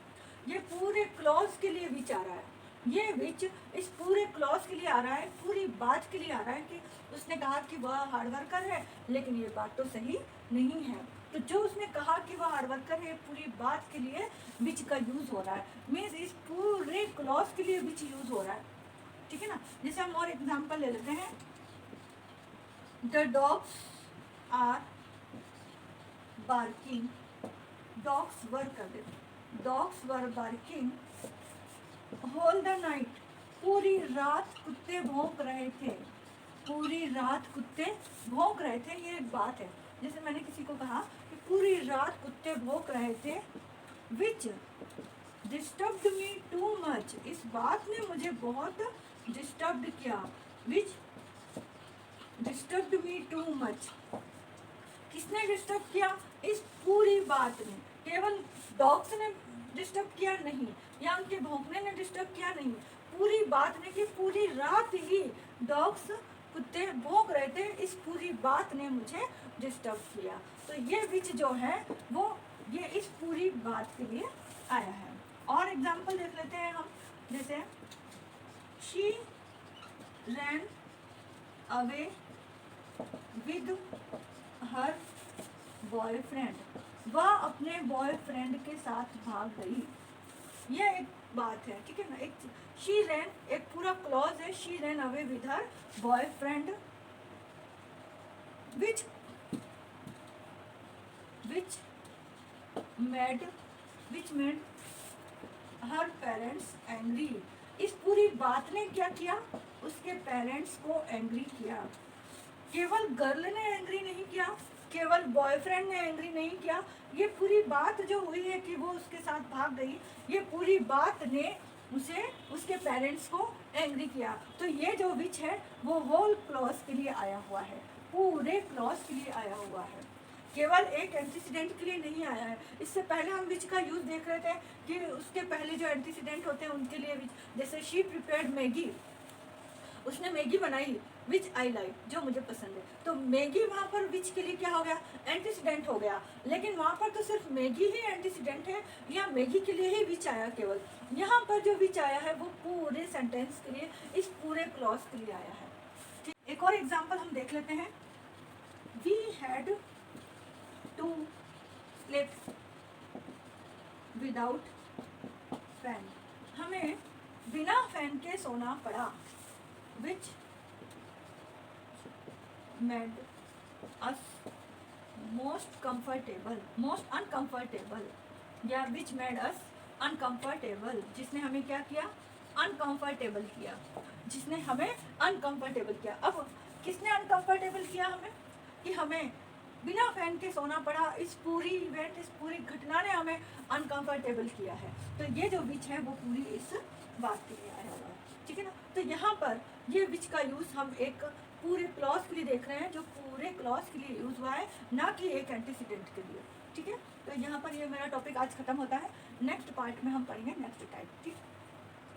ये पूरे क्लॉज के लिए विच आ रहा है। ये विच इस पूरे क्लॉज के लिए आ रहा है, पूरी बात के लिए आ रहा है कि उसने कहा कि वह हार्ड वर्कर है, लेकिन ये बात तो सही नहीं है। तो जो उसने कहा कि वह हार्ड वर्कर है, पूरी बात के लिए विच का यूज हो रहा है, मीन्स इस पूरे क्लॉज के लिए विच यूज हो रहा है, ठीक है ना। जैसे हम और एग्जांपल ले लेते हैं, the dogs are barking, dogs were कर देते, dogs were barking whole the night, पूरी रात कुत्ते भौंक रहे थे, पूरी रात कुत्ते भौंक रहे थे। ये एक बात है, जैसे मैंने किसी को कहा कि पूरी रात कुत्ते भौंक रहे थे, विच डिस्टर्ब्ड मी टू मच, इस बात ने मुझे बहुत डिस्टर्ब किया। विच डिस्टर्ब्ड मी टू मच, किसने डिस्टर्ब किया? इस पूरी बात ने, केवल डॉग्स ने डिस्टर्ब किया नहीं, या उनके भौंकने ने डिस्टर्ब किया नहीं, पूरी बात ने कि पूरी रात ही डॉग्स कुत्ते भौंक रहे थे, इस पूरी बात ने मुझे डिस्टर्ब किया। तो ये विच जो है वो ये इस पूरी बात के लिए आया है। और एग्जाम्पल देख लेते हैं हम, जैसे she ran away with her boyfriend, वह अपने बॉयफ्रेंड के साथ भाग गई। यह एक बात है, ठीक है ना। एक शी रैन, एक पूरा क्लॉज है, she ran away with her boyfriend, which made her parents angry, इस पूरी बात ने क्या किया? उसके पेरेंट्स को एंग्री किया। केवल गर्ल ने एंग्री नहीं किया, केवल बॉयफ्रेंड ने एंग्री नहीं किया, ये पूरी बात जो हुई है कि वो उसके साथ भाग गई, ये पूरी बात ने उसे उसके पेरेंट्स को एंग्री किया। तो ये जो विच है वो होल क्लॉज के लिए आया हुआ है, पूरे क्लॉज के लिए आया हुआ है, केवल एक एंटीसीडेंट के लिए नहीं आया है। इससे पहले हम विच का यूज देख रहे थे कि उसके पहले जो एंटीसीडेंट होते हैं उनके लिए विच, जैसे शी प्रिपेयर्ड मैगी, उसने मैगी बनाई विच आई लाइक, जो मुझे पसंद है। तो मैगी वहाँ पर विच के लिए क्या हो गया? एंटीसीडेंट हो गया। लेकिन वहाँ पर तो सिर्फ मैगी ही एंटीसीडेंट है, या मैगी के लिए ही विच आया केवल। यहाँ पर जो विच आया है वो पूरे सेंटेंस के लिए, इस पूरे क्लॉज के लिए आया है। ठीक, एक और एग्जाम्पल हम देख लेते हैं। We had to sleep without fan, हमें बिना फैन के सोना पड़ा। Which made us most uncomfortable, या विच मेड अस अनकंफर्टेबल, जिसने हमें क्या किया? अनकंफर्टेबल किया, जिसने हमें अनकंफर्टेबल किया। अब किसने अनकंफर्टेबल किया हमें? कि हमें बिना फैन के सोना पड़ा, इस पूरी इवेंट, इस पूरी घटना ने हमें अनकंफर्टेबल किया है। तो ये जो विच है वो पूरी इस बात के लिए आया हुआ है, ठीक है ना। तो यहाँ पर ये विच का यूज़ हम एक पूरे क्लॉज के लिए देख रहे हैं, जो पूरे क्लॉज के लिए यूज़ हुआ है, ना कि एक एंटीसीडेंट के लिए, ठीक है। तो यहाँ पर ये मेरा टॉपिक आज खत्म होता है। नेक्स्ट पार्ट में हम पढ़ेंगे नेक्स्ट टाइप, ठीक।